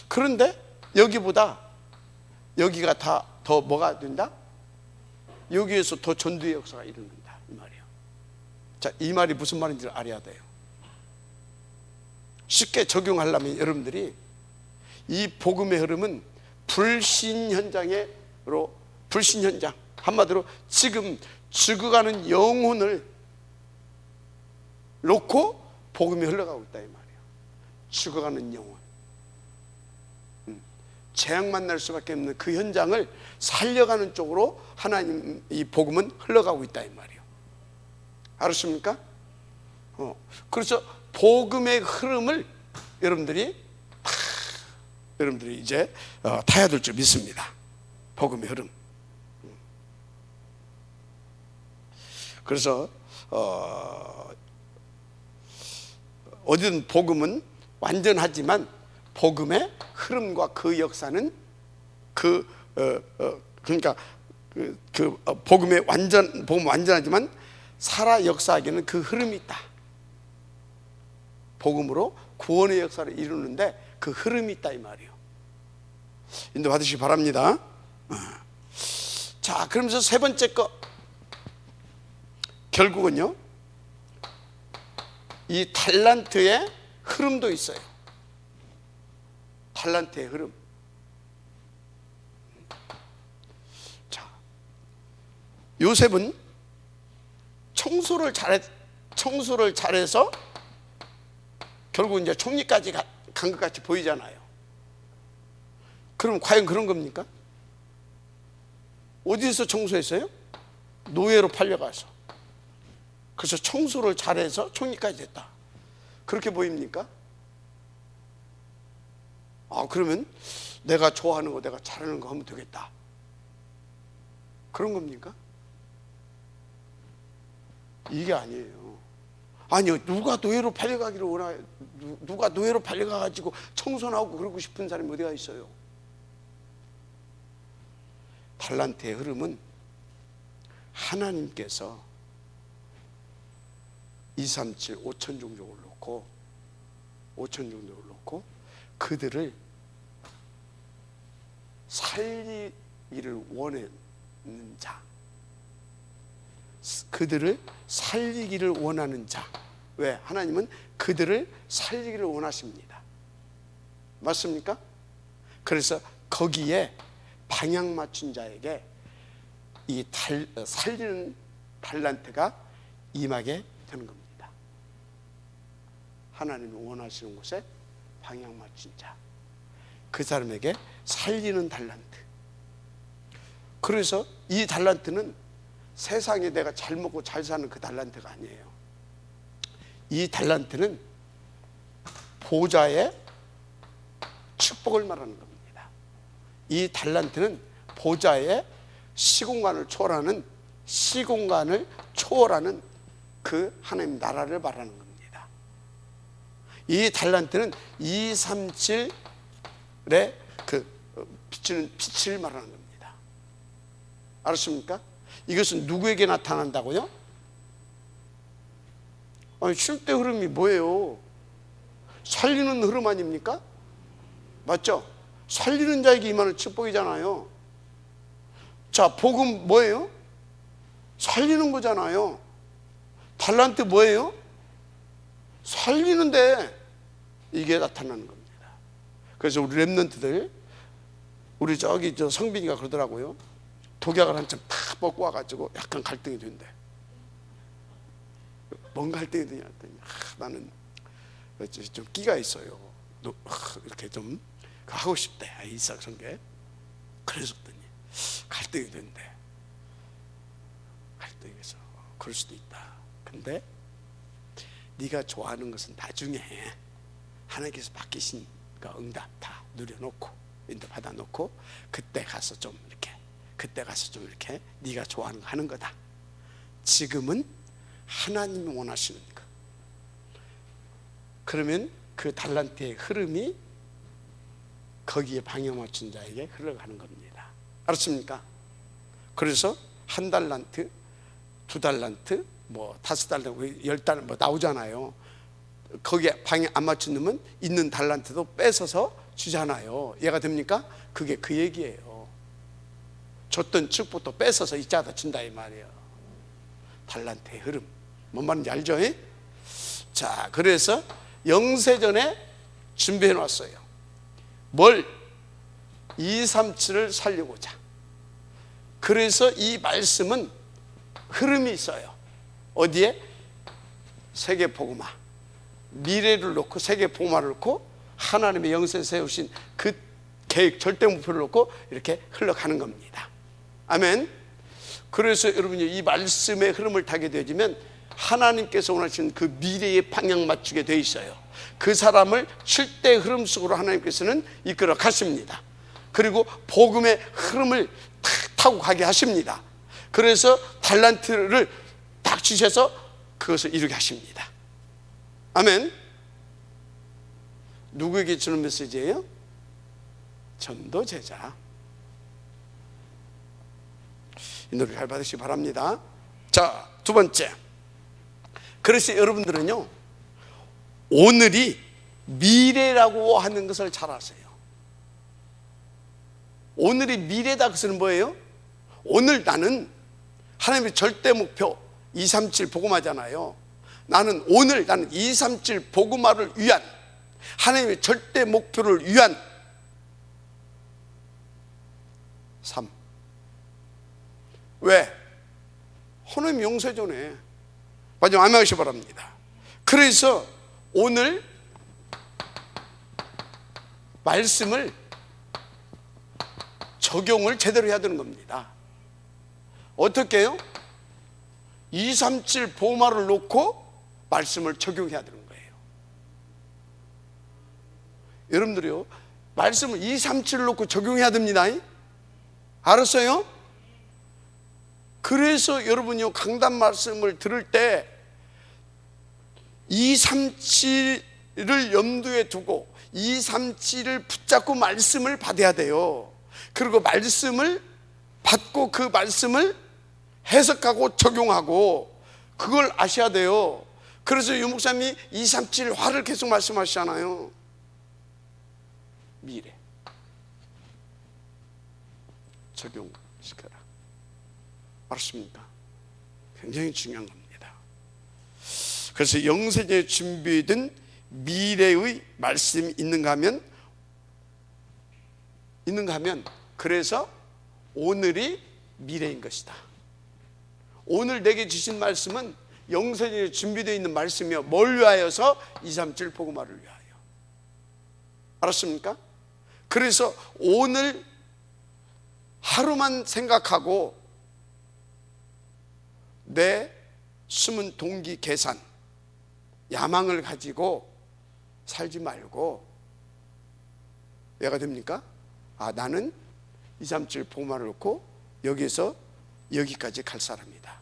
그런데 여기보다 여기가 더 뭐가 된다? 여기에서 더 전도의 역사가 일어난다 이 말이에요. 자, 이 말이 무슨 말인지를 알아야 돼요. 쉽게 적용하려면 여러분들이 이 복음의 흐름은 불신 현장으로, 불신 현장, 한마디로 지금 죽어가는 영혼을 놓고 복음이 흘러가고 있다 이 말이에요. 죽어가는 영혼, 재앙 만날 수밖에 없는 그 현장을 살려가는 쪽으로 하나님 이 복음은 흘러가고 있다 이 말이에요. 알았습니까? 그래서 복음의 흐름을 여러분들이 이제 타야 될 줄 믿습니다. 복음의 흐름. 그래서 어디든 복음은 완전하지만 복음의 흐름과 그 역사는 그러니까 복음 완전하지만 살아 역사하기는 그 흐름이 있다. 복음으로 구원의 역사를 이루는데 그 흐름이 있다 이 말이에요. 인도 받으시기 바랍니다. 자, 그러면서 세 번째 거, 결국은요, 이 달란트의 흐름도 있어요. 달란트의 흐름. 자, 요셉은 청소를 잘해서 결국 이제 총리까지 간 것 같이 보이잖아요. 그럼 과연 그런 겁니까? 어디서 청소했어요? 노예로 팔려가서. 그래서 청소를 잘해서 총리까지 됐다. 그렇게 보입니까? 그러면 내가 좋아하는 거, 내가 잘하는 거 하면 되겠다. 그런 겁니까? 이게 아니에요. 아니요, 누가 노예로 팔려가기를 원해요? 누가 노예로 팔려가가지고 청소하고 그러고 싶은 사람이 어디가 있어요? 달란트의 흐름은 하나님께서 2, 3, 7, 5천 종족을 놓고 그들을 살리기를 원하는 자, 그들을 살리기를 원하는 자. 왜? 하나님은 그들을 살리기를 원하십니다. 맞습니까? 그래서 거기에 방향 맞춘 자에게 이 살리는 달란트가 임하게 되는 겁니다. 하나님이 원하시는 곳에 방향 맞춘 자, 그 사람에게 살리는 달란트. 그래서 이 달란트는 세상에 내가 잘 먹고 잘 사는 그 달란트가 아니에요. 이 달란트는 보좌의 축복을 말하는 겁니다. 이 달란트는 보좌의 시공간을 초월하는 그 하나님 나라를 말하는 겁니다. 이 달란트는 2, 3, 7의 그 비치는 빛을 말하는 겁니다. 알았습니까? 이것은 누구에게 나타난다고요? 쉴 때 흐름이 뭐예요? 살리는 흐름 아닙니까? 맞죠? 살리는 자에게 임하는 축복이잖아요. 자, 복음 뭐예요? 살리는 거잖아요. 달란트 뭐예요? 살리는데 이게 나타나는 겁니다. 그래서 우리 랩런트들, 우리 저 성빈이가 그러더라고요. 독약을 한참 탁 먹고 와가지고 약간 갈등이 된대. 뭔 갈등이 되냐 했더니 나는 좀 끼가 있어요. 이렇게 좀 하고 싶대. 일사천계. 그랬더니 갈등이 된대. 갈등해서 그럴 수도 있다. 근데 네가 좋아하는 것은 나중에 하나님께서 맡기신 응답 다 누려놓고 인도 받아놓고 그때 가서 좀 이렇게 네가 좋아하는 거 하는 거다. 지금은 하나님이 원하시는 거. 그러면 그 달란트의 흐름이 거기에 방향 맞춘 자에게 흘러가는 겁니다. 알았습니까? 그래서 1달란트, 2달란트, 5달란트, 10달란트 나오잖아요. 거기에 방향 안 맞춘 놈은 있는 달란트도 뺏어서 주잖아요. 이해가 됩니까? 그게 그 얘기예요. 줬던 축복도 뺏어서 이 자다 준다 이 말이에요. 달란트의 흐름. 뭔 말인지 알죠? 자, 그래서 영세전에 준비해 놨어요. 뭘? 2, 3, 7을 살리고자. 그래서 이 말씀은 흐름이 있어요. 어디에? 세계복음화, 미래를 놓고 세계복음화를 놓고 하나님의 영생에 세우신 그 계획, 절대 목표를 놓고 이렇게 흘러가는 겁니다. 아멘. 그래서 여러분이 이 말씀의 흐름을 타게 되어지면 하나님께서 원하시는 그 미래의 방향 맞추게 돼 있어요. 그 사람을 칠대 흐름 속으로 하나님께서는 이끌어 가십니다. 그리고 복음의 흐름을 타고 가게 하십니다. 그래서 달란트를 딱 주셔서 그것을 이루게 하십니다. 아멘. 누구에게 주는 메시지예요? 전도 제자. 이 노래 잘 받으시기 바랍니다. 자, 두 번째. 그래서 여러분들은요, 오늘이 미래라고 하는 것을 잘 아세요. 오늘이 미래다. 그것은 뭐예요? 오늘 나는 하나님의 절대 목표 237 복음화잖아요. 나는 237 복음화를 위한 하나님의 절대 목표를 위한 삶. 왜? 하나님 용서해주네. 마지막 아멘 하시기 바랍니다. 그래서 오늘 말씀을 적용을 제대로 해야 되는 겁니다. 어떻게 해요? 237 복음화를 놓고 말씀을 적용해야 되는 거예요. 여러분들이요, 말씀을 237을 놓고 적용해야 됩니다. 알았어요? 그래서 여러분이요, 강단 말씀을 들을 때 237을 염두에 두고 237을 붙잡고 말씀을 받아야 돼요. 그리고 말씀을 받고 그 말씀을 해석하고 적용하고 그걸 아셔야 돼요. 그래서 유 목사님이 237 화를 계속 말씀하시잖아요. 미래 적용시켜라. 알았습니까? 굉장히 중요한 겁니다. 그래서 영세전에 준비된 미래의 말씀이 있는가 하면 그래서 오늘이 미래인 것이다. 오늘 내게 주신 말씀은 영세전에 준비되어 있는 말씀이요, 뭘 위하여서? 237 복음화를 위하여. 알았습니까? 그래서 오늘 하루만 생각하고 내 숨은 동기 계산, 야망을 가지고 살지 말고 왜가 됩니까? 나는 237 복음화를 놓고 여기에서 여기까지 갈 사람이다.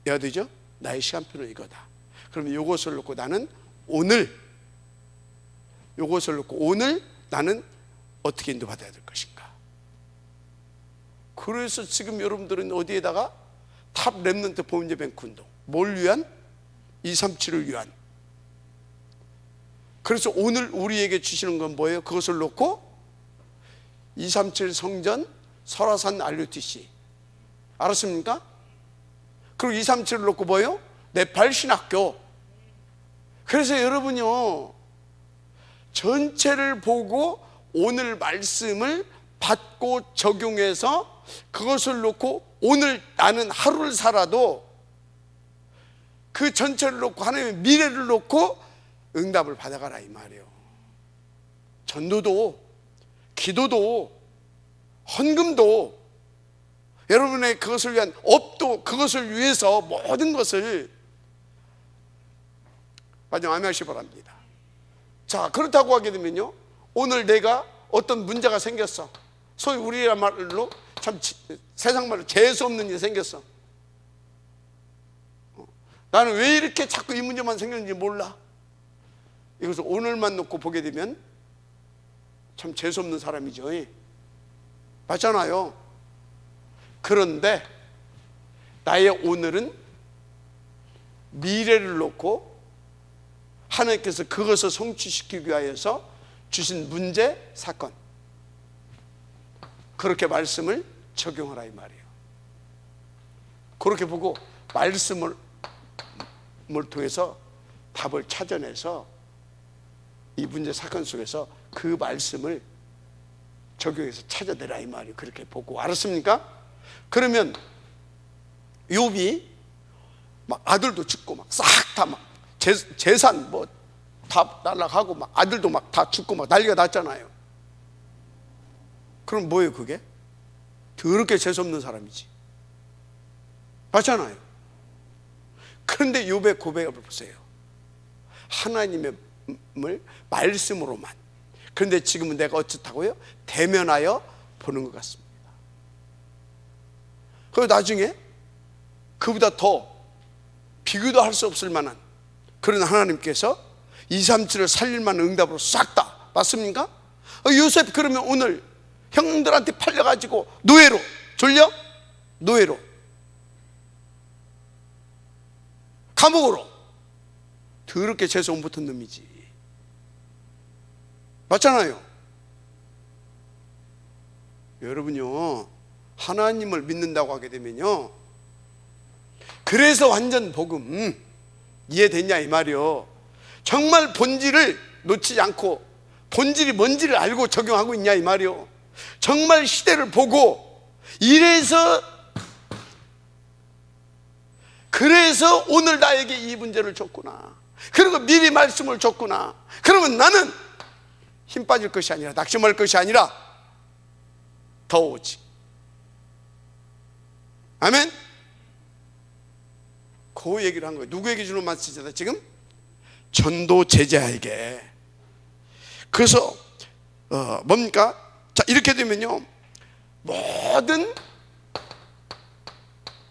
해야 되죠? 나의 시간표는 이거다. 그러면 이것을 놓고 나는 오늘 나는 어떻게 인도받아야 될 것인가. 그래서 지금 여러분들은 어디에다가 탑 렘넌트 보험제 뱅크 운동, 뭘 위한? 237을 위한. 그래서 오늘 우리에게 주시는 건 뭐예요? 그것을 놓고 237 성전 설화산 RUTC. 알았습니까? 그리고 237을 놓고 뭐예요? 네팔 신학교. 그래서 여러분요, 전체를 보고 오늘 말씀을 받고 적용해서 그것을 놓고 오늘 나는 하루를 살아도 그 전체를 놓고 하나님의 미래를 놓고 응답을 받아가라, 이 말이에요. 전도도, 기도도, 헌금도, 여러분의 그것을 위한 업도, 그것을 위해서 모든 것을 아멘하시기 바랍니다. 자, 그렇다고 하게 되면요, 오늘 내가 어떤 문제가 생겼어. 소위 우리란 말로 참 세상 말로 재수 없는 일이 생겼어. 나는 왜 이렇게 자꾸 이 문제만 생겼는지 몰라. 이것을 오늘만 놓고 보게 되면 참 재수 없는 사람이죠. 맞잖아요. 그런데 나의 오늘은 미래를 놓고 하나님께서 그것을 성취시키기 위하여서 주신 문제, 사건, 그렇게 말씀을 적용하라, 이 말이에요. 그렇게 보고 말씀을 통해서 답을 찾아내서 이 문제, 사건 속에서 그 말씀을 적용해서 찾아내라, 이 말이에요. 그렇게 보고. 알았습니까? 그러면 욥이 막 아들도 죽고 막 싹 다 막 재산 뭐 다 날라가고 막 아들도 막 다 죽고 막 난리가 났잖아요. 그럼 뭐예요 그게? 더럽게 재수없는 사람이지. 맞잖아요. 그런데 욥의 고백을 보세요. 하나님의 말씀으로만. 그런데 지금은 내가 어떻다고요? 대면하여 보는 것 같습니다. 그리고 나중에 그보다 더 비교도 할 수 없을 만한 그런 하나님께서 2, 3, 7을 살릴 만한 응답으로 싹 다 맞습니까? 요셉 그러면 오늘 형들한테 팔려가지고 노예로 졸려? 노예로 감옥으로 더럽게 재수없는 붙은 놈이지. 맞잖아요. 여러분요 하나님을 믿는다고 하게 되면요 그래서 완전 복음 이해됐냐 이 말이요. 정말 본질을 놓치지 않고 본질이 뭔지를 알고 적용하고 있냐 이 말이요. 정말 시대를 보고 이래서 그래서 오늘 나에게 이 문제를 줬구나. 그리고 미리 말씀을 줬구나. 그러면 나는 힘 빠질 것이 아니라 낙심할 것이 아니라 더 오지. 아멘. 그 얘기를 한 거예요. 누구에게 주는 말씀이잖아요 지금? 전도 제자에게. 그래서 뭡니까? 자 이렇게 되면요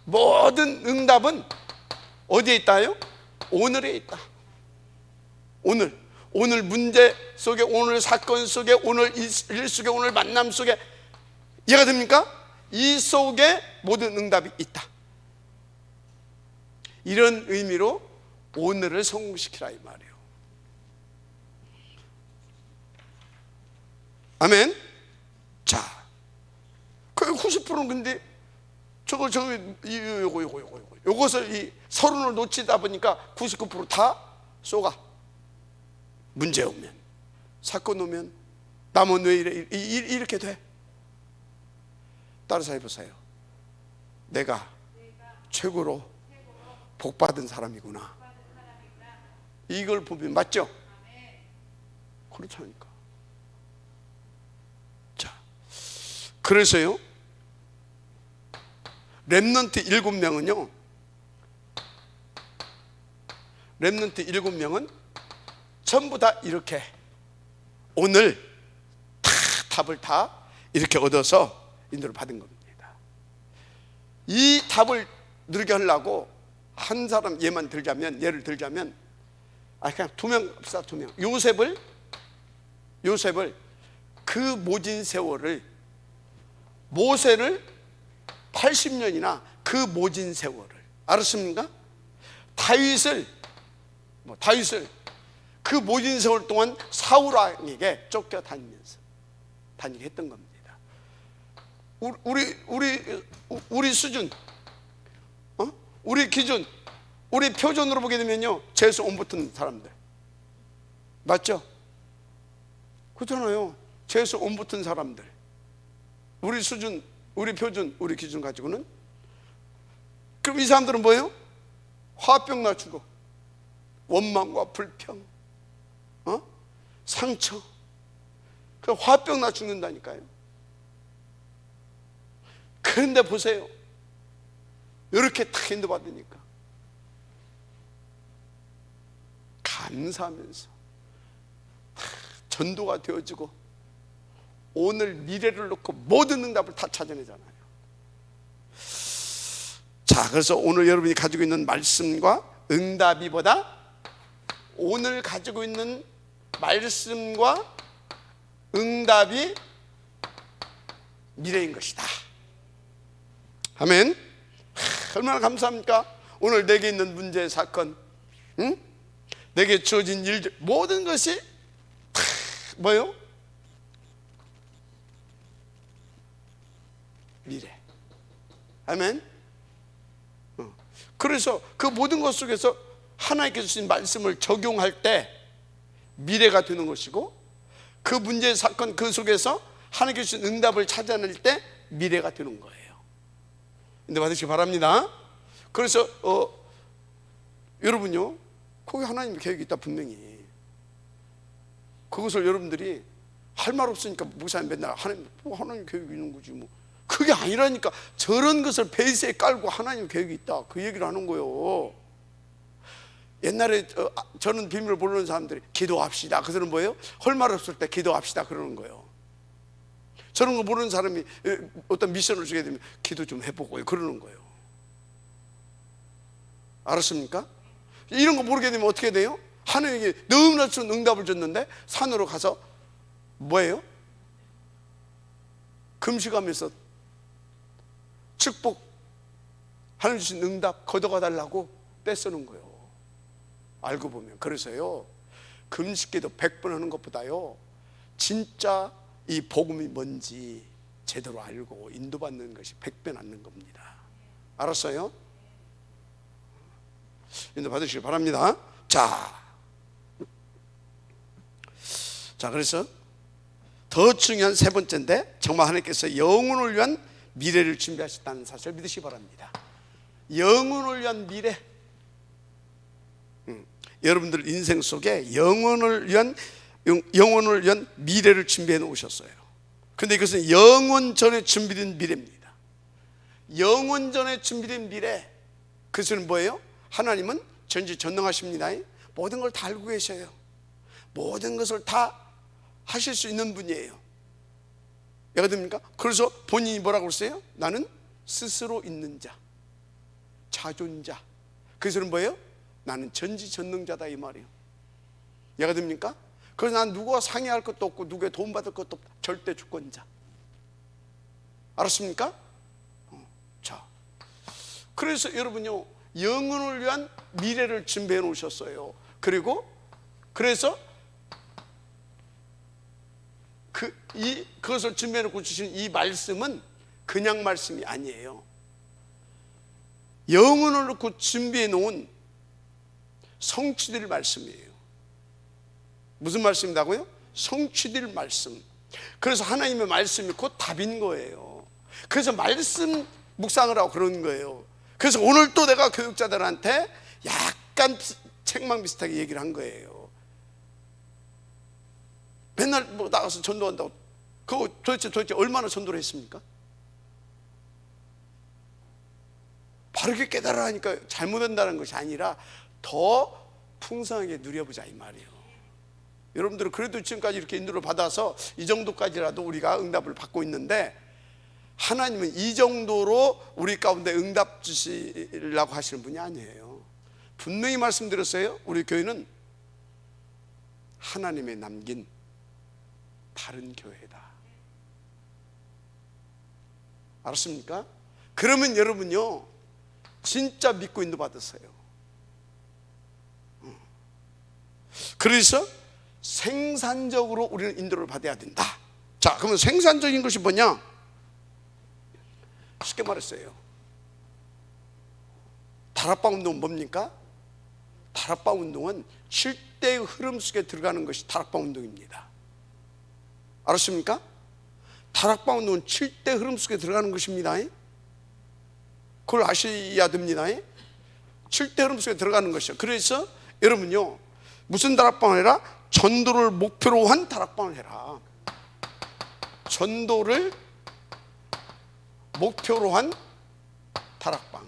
모든 응답은 어디에 있다요? 오늘에 있다. 오늘 문제 속에, 오늘 사건 속에, 오늘 일 속에, 오늘 만남 속에. 이해가 됩니까? 이 속에 모든 응답이 있다. 이런 의미로 오늘을 성공시키라 이 말이에요. 아멘. 자, 그 90%는 근데 요것을 이 서론을 놓치다 보니까 99% 다 쏘가. 문제 오면, 사건 오면, 남은 왜 이렇게 돼? 따라서 해보세요. 내가 최고로 복받은 사람이구나. 이걸 보면 맞죠? 그렇다니까. 자, 그래서요 렘넌트 7명은요 렘넌트 7명은 전부 다 이렇게 오늘 다 답을 다 이렇게 얻어서 인도를 받은 겁니다. 이 답을 늘게 하려고 한 사람 예를 들자면 그냥 2명 합시다. 2명. 요셉을 그 모진 세월을 모세를 80년이나 그 모진 세월을 알았습니까? 다윗을 그 모진 세월 동안 사울 왕에게 쫓겨다니면서 다니게 했던 겁니다. 우리 수준, 우리 기준, 우리 표준으로 보게 되면요 재수 온 붙은 사람들 맞죠? 그렇잖아요. 재수 온 붙은 사람들 우리 수준, 우리 표준, 우리 기준 가지고는. 그럼 이 사람들은 뭐예요? 화병 낮추고 원망과 불평, 상처, 그 화병 나 죽는다니까요. 그런데 보세요, 이렇게 탁 인도받으니까 감사하면서 전도가 되어지고 오늘 미래를 놓고 모든 응답을 다 찾아내잖아요. 자, 그래서 오늘 여러분이 가지고 있는 말씀과 응답이보다 오늘 가지고 있는 말씀과 응답이 미래인 것이다. 아멘. 얼마나 감사합니까? 오늘 내게 있는 문제, 사건, 내게 주어진 일들, 모든 것이 뭐예요? 미래. 아멘. 그래서 그 모든 것 속에서 하나님께서 주신 말씀을 적용할 때 미래가 되는 것이고, 그 문제, 사건 그 속에서 하나님께서 주신 응답을 찾아낼 때 미래가 되는 거예요. 근데 받으시기 바랍니다. 그래서 여러분요, 거기 하나님의 계획이 있다 분명히. 그것을 여러분들이 할 말 없으니까 목사님 맨날 하나님 계획이 있는 거지 뭐. 그게 아니라니까. 저런 것을 베이스에 깔고 하나님 계획이 있다, 그 얘기를 하는 거예요. 옛날에 저는 비밀을 모르는 사람들이 기도합시다, 그들은 뭐예요? 할 말 없을 때 기도합시다 그러는 거예요. 저런 거 모르는 사람이 어떤 미션을 주게 되면 기도 좀 해보고요 그러는 거예요. 알았습니까? 이런 거 모르게 되면 어떻게 돼요? 하나님에게 너무나 좋은 응답을 줬는데 산으로 가서 뭐예요? 금식하면서 축복, 하나님 주신 응답 걷어가 달라고 떼쓰는 거예요. 알고 보면. 그래서요, 금식기도 100번 하는 것보다요, 진짜 이 복음이 뭔지 제대로 알고 인도받는 것이 100배 낫는 겁니다. 알았어요? 인도 받으시기 바랍니다. 자, 그래서 더 중요한 세 번째인데, 정말 하나님께서 영혼을 위한 미래를 준비하셨다는 사실을 믿으시기 바랍니다. 영혼을 위한 미래. 여러분들 인생 속에 영혼을 위한 미래를 준비해 놓으셨어요. 근데 이것은 영원 전에 준비된 미래입니다. 영원 전에 준비된 미래. 그것은 뭐예요? 하나님은 전지전능하십니다. 모든 걸 다 알고 계셔요. 모든 것을 다 하실 수 있는 분이에요. 이해가 됩니까? 그래서 본인이 뭐라고 그랬어요? 나는 스스로 있는 자, 자존자. 그것은 뭐예요? 나는 전지전능자다, 이 말이에요. 이해가 됩니까? 그래서 난 누구와 상의할 것도 없고 누구의 도움받을 것도 없다. 절대 주권자. 알았습니까? 자, 그래서 여러분요, 영혼을 위한 미래를 준비해 놓으셨어요. 그래서 그것을 준비해 놓고 주신 이 말씀은 그냥 말씀이 아니에요. 영혼을 놓고 준비해 놓은 성취될 말씀이에요. 무슨 말씀이라고요? 성취될 말씀. 그래서 하나님의 말씀이 곧 답인 거예요. 그래서 말씀 묵상을 하고 그런 거예요. 그래서 오늘 또 내가 교육자들한테 약간 책망 비슷하게 얘기를 한 거예요. 맨날 뭐 나가서 전도한다고. 그거 도대체 얼마나 전도를 했습니까? 바르게 깨달아 하니까 잘못된다는 것이 아니라 더 풍성하게 누려보자, 이 말이에요. 여러분들은 그래도 지금까지 이렇게 인도를 받아서 이 정도까지라도 우리가 응답을 받고 있는데, 하나님은 이 정도로 우리 가운데 응답 주시려고 하시는 분이 아니에요. 분명히 말씀드렸어요. 우리 교회는 하나님의 남긴 다른 교회다. 알았습니까? 그러면 여러분요, 진짜 믿고 인도 받으세요. 그래서 생산적으로 우리는 인도를 받아야 된다. 자, 그러면 생산적인 것이 뭐냐? 쉽게 말했어요. 다락방 운동은 뭡니까? 다락방 운동은 칠대의 흐름 속에 들어가는 것이 다락방 운동입니다. 알았습니까? 다락방 운동은 칠대 흐름 속에 들어가는 것입니다. 그걸 아셔야 됩니다. 칠대 흐름 속에 들어가는 것이요. 그래서 여러분요, 무슨 다락방을 해라? 전도를 목표로 한 다락방을 해라. 전도를 목표로 한 다락방.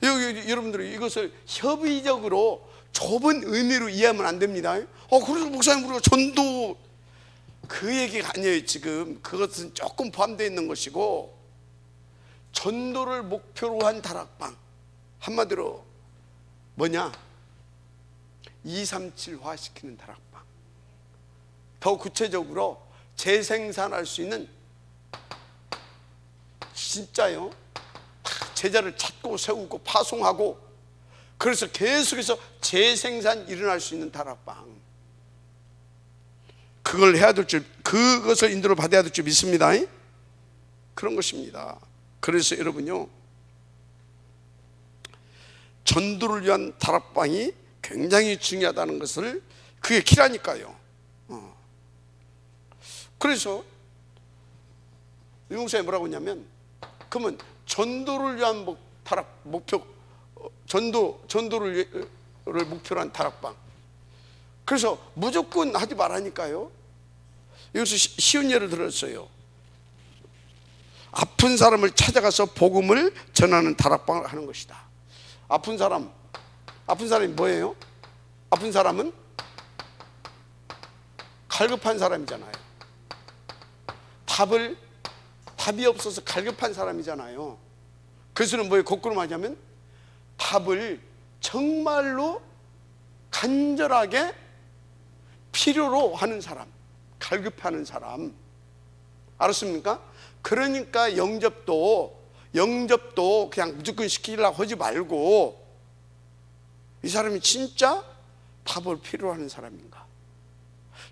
여러분들이 이것을 협의적으로 좁은 의미로 이해하면 안 됩니다. 그래서 목사님 우리가 전도, 그 얘기가 아니에요. 지금 그것은 조금 포함되어 있는 것이고, 전도를 목표로 한 다락방, 한마디로 뭐냐? 237화 시키는 다락방. 더 구체적으로 재생산할 수 있는, 진짜요, 제자를 찾고 세우고 파송하고, 그래서 계속해서 재생산 일어날 수 있는 다락방. 그걸 해야 될 줄, 그것을 인도를 받아야 될 줄 믿습니다. 그런 것입니다. 그래서 여러분요, 전도를 위한 다락방이 굉장히 중요하다는 것을, 그게 키라니까요. 그래서 유목사님 뭐라고 했냐면, 그러면 전도를 위한 타락 목표, 전도를 목표로 한 다락방. 그래서 무조건 하지 말라니까요. 여기서 쉬운 예를 들었어요. 아픈 사람을 찾아가서 복음을 전하는 다락방을 하는 것이다. 아픈 사람이 뭐예요? 아픈 사람은 갈급한 사람이잖아요. 답이 없어서 갈급한 사람이잖아요. 그래서는 뭐예요? 거꾸로 말하자면 답을 정말로 간절하게 필요로 하는 사람, 갈급하는 사람. 알았습니까? 그러니까 영접도 그냥 무조건 시키려고 하지 말고, 이 사람이 진짜 답을 필요로 하는 사람인가?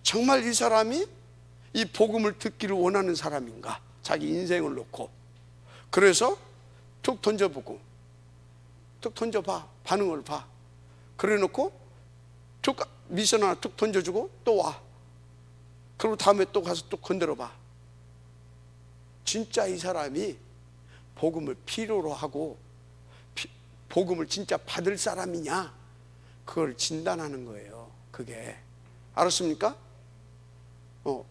정말 이 사람이 이 복음을 듣기를 원하는 사람인가? 자기 인생을 놓고. 그래서 툭 던져보고, 툭 던져봐, 반응을 봐. 그래 놓고 툭 미션 하나 툭 던져주고 또 와. 그리고 다음에 또 가서 또 건드려봐. 진짜 이 사람이 복음을 필요로 하고 복음을 진짜 받을 사람이냐, 그걸 진단하는 거예요. 그게. 알았습니까?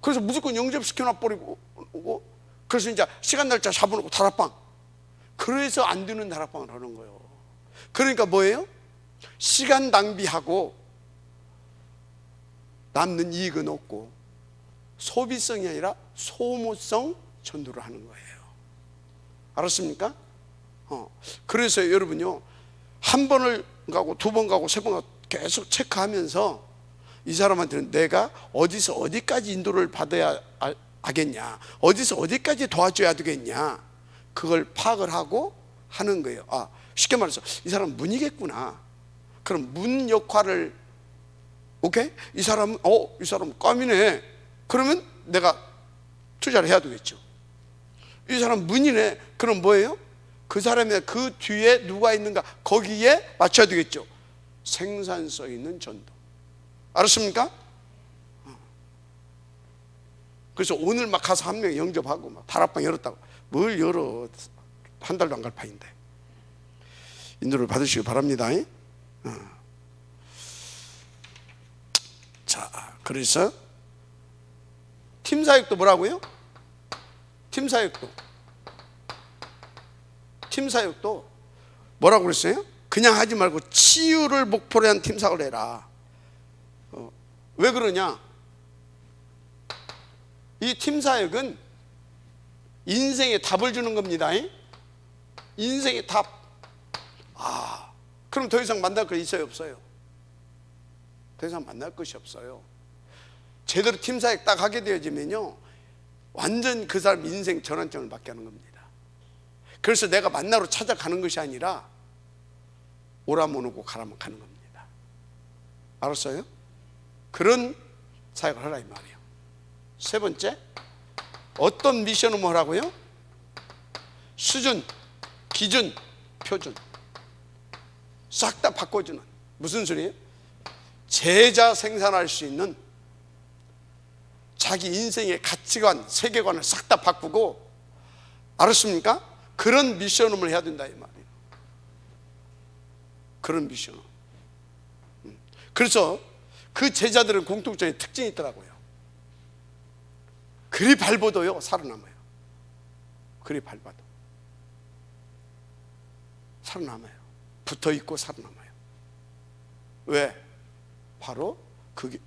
그래서 무조건 영접시켜놔 버리고, 그래서 이제 시간 날짜 잡아놓고 다락방. 그래서 안 되는 다락방을 하는 거예요. 그러니까 뭐예요? 시간 낭비하고 남는 이익은 없고 소비성이 아니라 소모성 전도를 하는 거예요. 알았습니까? 그래서 여러분요, 한 번을 가고 두 번 가고 세 번 가고 계속 체크하면서 이 사람한테는 내가 어디서 어디까지 인도를 받아야 하겠냐, 어디서 어디까지 도와줘야 되겠냐, 그걸 파악을 하고 하는 거예요. 쉽게 말해서 이 사람은 문이겠구나. 그럼 문 역할을, 오케이? 이 사람은 이 사람 껌이네. 그러면 내가 투자를 해야 되겠죠. 이 사람 문이네. 그럼 뭐예요? 그 사람의 그 뒤에 누가 있는가, 거기에 맞춰야 되겠죠. 생산성 있는 전도. 알았습니까? 그래서 오늘 막 가서 한 명 영접하고 막 다락방 열었다고. 뭘 열어? 한 달도 안 갈 판인데. 인도를 받으시기 바랍니다. 자, 그래서 팀사역도 뭐라고요? 팀사역도 뭐라고 그랬어요? 그냥 하지 말고 치유를 목표로 한 팀사역을 해라. 왜 그러냐? 이 팀사역은 인생에 답을 주는 겁니다. 인생의 답. 그럼 더 이상 만날 거 있어요, 없어요? 더 이상 만날 것이 없어요. 제대로 팀사역 딱 하게 되어지면요, 완전 그 사람 인생 전환점을 맞게 하는 겁니다. 그래서 내가 만나러 찾아가는 것이 아니라 오라면 오고 가라면 가는 겁니다. 알았어요? 그런 사역을 하라 이 말이에요. 세 번째, 어떤 미션을 하라고요? 수준, 기준, 표준 싹 다 바꿔주는. 무슨 소리예요? 제자 생산할 수 있는 자기 인생의 가치관, 세계관을 싹 다 바꾸고, 알았습니까? 그런 미션을 해야 된다 이 말이에요. 그런 미션. 그래서 그 제자들은 공통적인 특징이 있더라고요. 그리 밟아도요 살아남아요. 그리 밟아도 살아남아요. 붙어있고 살아남아요. 왜? 바로 그게.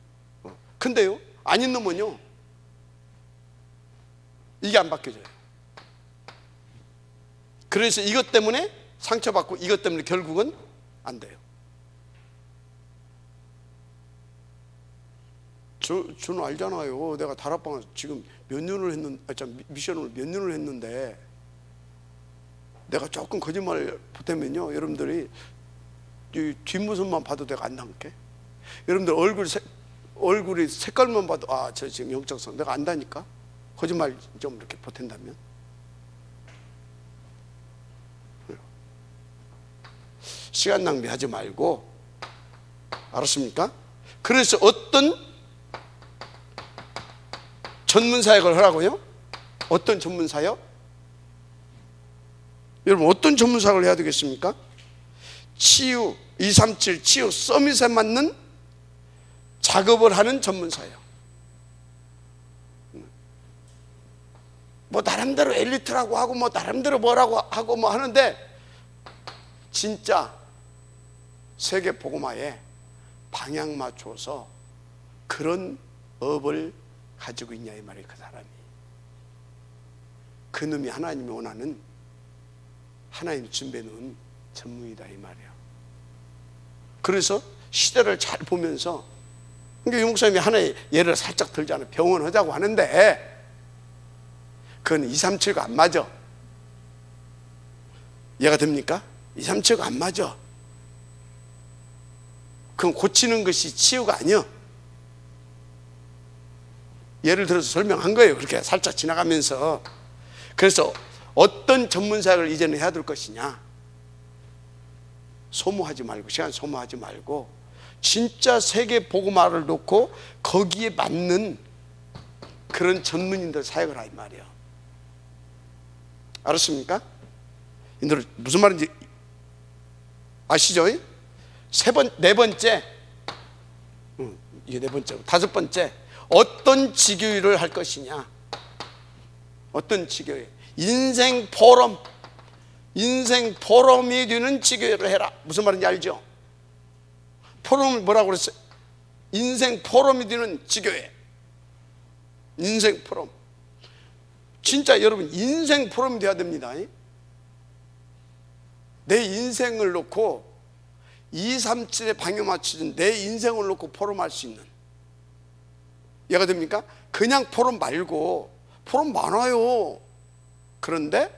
근데요, 아닌 놈은요, 이게 안 바뀌어져요. 그래서 이것 때문에 상처받고 이것 때문에 결국은 안 돼요. 저는 알잖아요. 내가 다락방을 지금 몇 년을 미션을 몇 년을 했는데, 내가 조금 거짓말을 보태면요, 여러분들이 이 뒷모습만 봐도 내가 안 남게. 여러분들 얼굴이 색깔만 봐도 저 지금 영적성 내가 안다니까. 거짓말 좀 이렇게 보탠다면. 시간 낭비하지 말고, 알았습니까? 그래서 어떤 전문 사역을 하라고요? 어떤 전문 사역? 여러분 어떤 전문사역을 해야 되겠습니까? 치유 237 치유 서밋에 맞는 작업을 하는 전문사예요. 뭐 나름대로 엘리트라고 하고 뭐 나름대로 뭐라고 하고 뭐 하는데 진짜 세계 복음화에 방향 맞춰서 그런 업을 가지고 있냐 이 말이에요. 그 사람이 그놈이 하나님이 원하는 하나님 준비해 놓은 전문이다 이 말이에요. 그래서 시대를 잘 보면서 그러니까 유 목사님이 하나의 예를 살짝 들잖아요. 병원 하자고 하는데 그건 237과 안 맞아. 이해가 됩니까? 237과 안 맞아. 그건 고치는 것이 치유가 아니야. 예를 들어서 설명한 거예요. 그렇게 살짝 지나가면서. 그래서 어떤 전문사역을 이제는 해야 될 것이냐, 소모하지 말고, 시간 소모하지 말고 진짜 세계 복음화를 놓고 거기에 맞는 그런 전문인들 사역을 하 이 말이에요. 알았습니까? 인들 무슨 말인지 아시죠? 네 번째, 이게 네 번째고, 다섯 번째, 어떤 지교회를 할 것이냐. 어떤 지교회? 인생 포럼이 되는 지교회를 해라. 무슨 말인지 알죠? 포럼을 뭐라고 그랬어요? 인생 포럼이 되는 지교회. 인생 포럼. 진짜 여러분 인생 포럼이 돼야 됩니다. 내 인생을 놓고 237에 방향 맞추는 내 인생을 놓고 포럼할 수 있는, 이해가 됩니까? 그냥 포럼 말고, 포럼 많아요. 그런데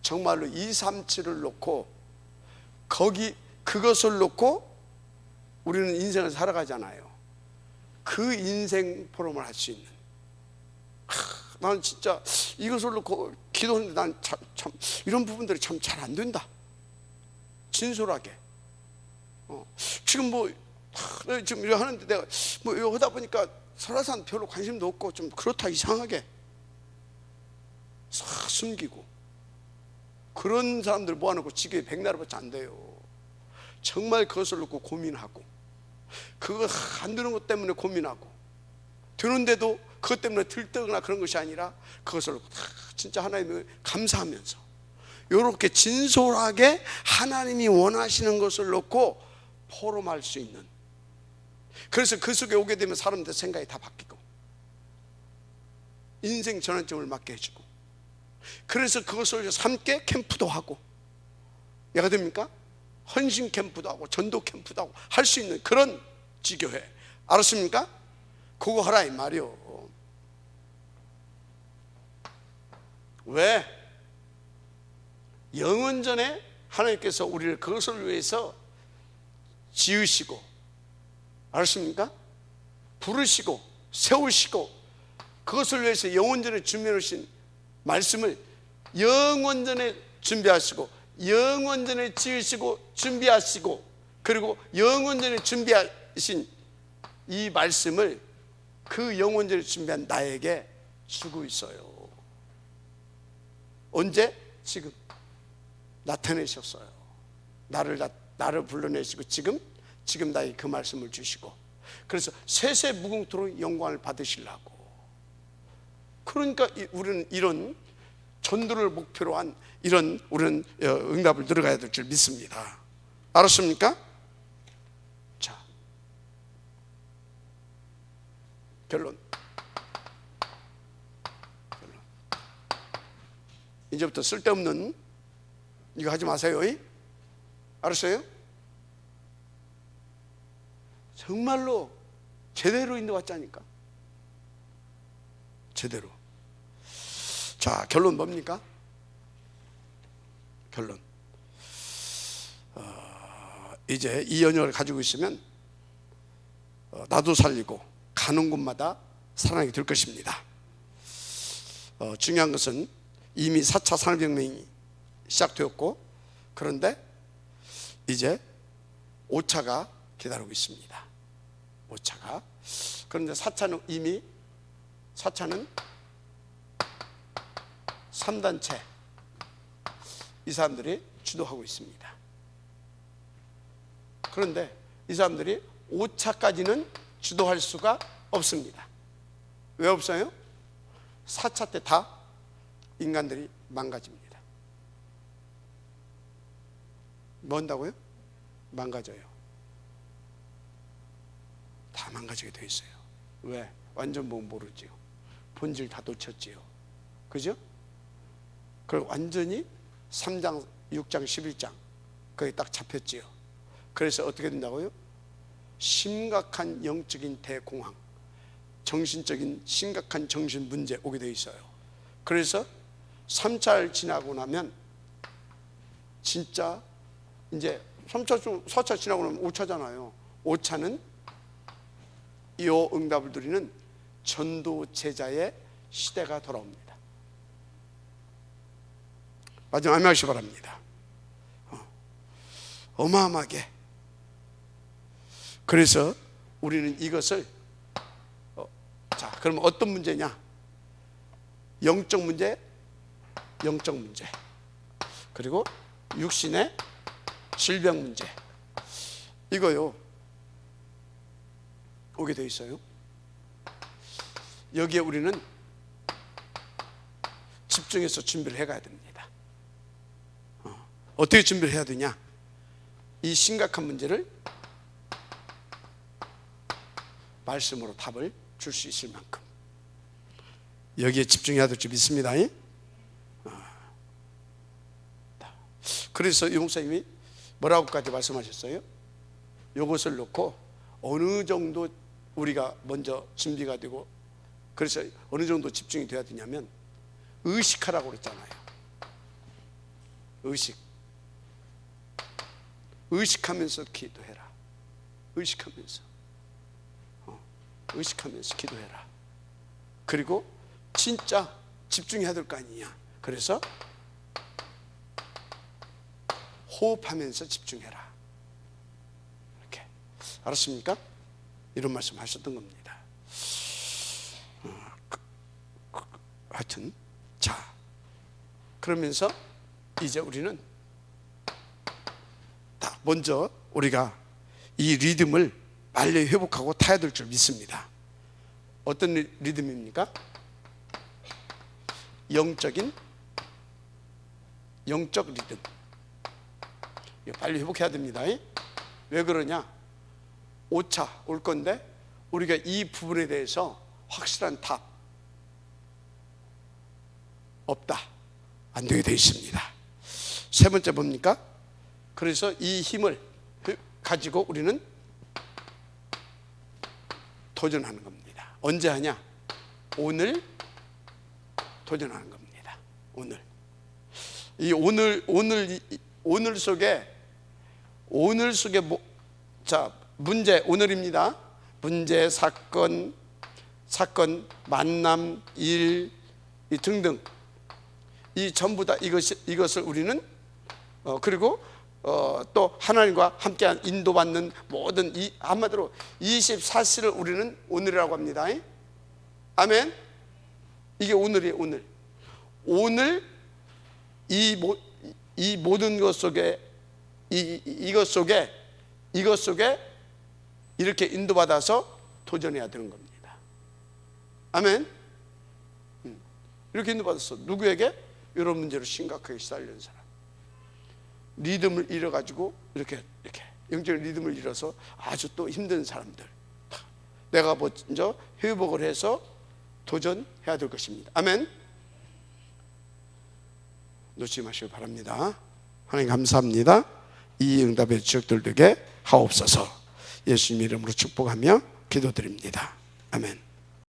정말로 237을 놓고 그것을 놓고 우리는 인생을 살아가잖아요. 그 인생 포럼을 할 수 있는, 나는 진짜 이것을 놓고 기도하는데 난 참 이런 부분들이 참 잘 안 된다. 진솔하게. 지금 지금 이거 하는데 내가 뭐 이거 하다 보니까 설화산 별로 관심도 없고 좀 그렇다, 이상하게 싹 숨기고 그런 사람들 모아놓고 지교에 백나라밖에 안 돼요. 정말 그것을 놓고 고민하고, 그거 안 되는 것 때문에 고민하고, 되는데도 그것 때문에 들뜨거나 그런 것이 아니라 그것을 놓고 진짜 하나님을 감사하면서 이렇게 진솔하게 하나님이 원하시는 것을 놓고 포럼할 수 있는, 그래서 그 속에 오게 되면 사람들 생각이 다 바뀌고 인생 전환점을 맞게 해주고, 그래서 그것을 함께 캠프도 하고, 이해가 됩니까? 헌신 캠프도 하고 전도 캠프도 하고 할 수 있는 그런 지교회. 알았습니까? 그거 하라 이 말이요. 왜? 영원전에 하나님께서 우리를 그것을 위해서 지으시고, 알았습니까? 부르시고 세우시고 그것을 위해서 영원전에 준비하신 말씀을 영원전에 준비하시고, 영원전에 지으시고 준비하시고, 그리고 영원전에 준비하신 이 말씀을 그 영원전에 준비한 나에게 주고 있어요. 언제? 지금 나타내셨어요. 나를 불러내시고 지금 나에게 그 말씀을 주시고, 그래서 세세무궁토록 영광을 받으시려고. 그러니까 우리는 이런 전도를 목표로 한 이런 우리는 응답을 들어가야 될 줄 믿습니다. 알았습니까? 자, 결론. 이제부터 쓸데없는 이거 하지 마세요. 알았어요? 정말로 제대로 인도받자니까. 제대로. 자, 결론 뭡니까? 결론. 이제 이 연약을 가지고 있으면 나도 살리고 가는 곳마다 사랑이 될 것입니다. 중요한 것은 이미 4차 산업혁명이 시작되었고, 그런데 이제 5차가 기다리고 있습니다. 5차가. 그런데 4차는 이미 4차는 3단체 이 사람들이 주도하고 있습니다. 그런데 이 사람들이 5차까지는 주도할 수가 없습니다. 왜 없어요? 4차 때 다 인간들이 망가집니다. 뭐 한다고요? 망가져요. 다 망가지게 돼 있어요. 왜? 완전 뭐 모르지요. 본질 다 놓쳤지요. 그죠? 그리고 완전히 3장, 6장, 11장 거기 딱 잡혔지요. 그래서 어떻게 된다고요? 심각한 영적인 대공황, 정신적인 심각한 정신 문제 오게 돼 있어요. 그래서 3차를 지나고 나면 진짜 이제 4차 지나고 나면 5차잖아요. 5차는 이 응답을 드리는 전도 제자의 시대가 돌아옵니다. 마지막 아멘 하시기 바랍니다. 어마어마하게. 그래서 우리는 이것을 자, 그러면 어떤 문제냐? 영적 문제, 영적 문제. 그리고 육신의 질병 문제. 이거요. 오게 돼 있어요. 여기에 우리는 집중해서 준비를 해가야 됩니다. 어떻게 준비를 해야 되냐? 이 심각한 문제를 말씀으로 답을 줄 수 있을 만큼 여기에 집중해야 될 줄 믿습니다. 그래서 이 목사님이 뭐라고까지 말씀하셨어요? 이것을 놓고 어느 정도 우리가 먼저 준비가 되고, 그래서 어느 정도 집중이 돼야 되냐면 의식하라고 그랬잖아요. 의식하면서 기도해라. 의식하면서 기도해라. 그리고 진짜 집중해야 될 거 아니냐. 그래서 호흡하면서 집중해라. 이렇게. 알았습니까? 이런 말씀 하셨던 겁니다. 하여튼 자, 그러면서 이제 우리는 먼저 우리가 이 리듬을 빨리 회복하고 타야 될 줄 믿습니다. 어떤 리듬입니까? 영적 리듬. 이거 빨리 회복해야 됩니다. 왜 그러냐? 5차 올 건데 우리가 이 부분에 대해서 확실한 답 없다. 안 되게 되어 있습니다. 세 번째 뭡니까? 그래서 이 힘을 가지고 우리는 도전하는 겁니다. 언제 하냐? 오늘 도전하는 겁니다. 오늘 속에 자, 문제, 오늘입니다. 문제, 사건, 만남, 일 등등, 이 전부 다 이것을 우리는 그리고 또 하나님과 함께한 인도받는 모든 한마디로 24시를 우리는 오늘이라고 합니다. 아멘. 이게 오늘이에요. 오늘 이 모든 것 속에 이것 속에 이렇게 인도받아서 도전해야 되는 겁니다. 아멘. 이렇게 인도받았어. 누구에게? 이런 문제로 심각하게 시달리는 사람, 리듬을 잃어가지고 이렇게 영적 리듬을 잃어서 아주 또 힘든 사람들, 내가 먼저 회복을 해서 도전해야 될 것입니다. 아멘. 놓치지 마시기 바랍니다. 하나님 감사합니다. 이 응답의 지역들 되게 하옵소서. 예수님 이름으로 축복하며 기도드립니다. 아멘.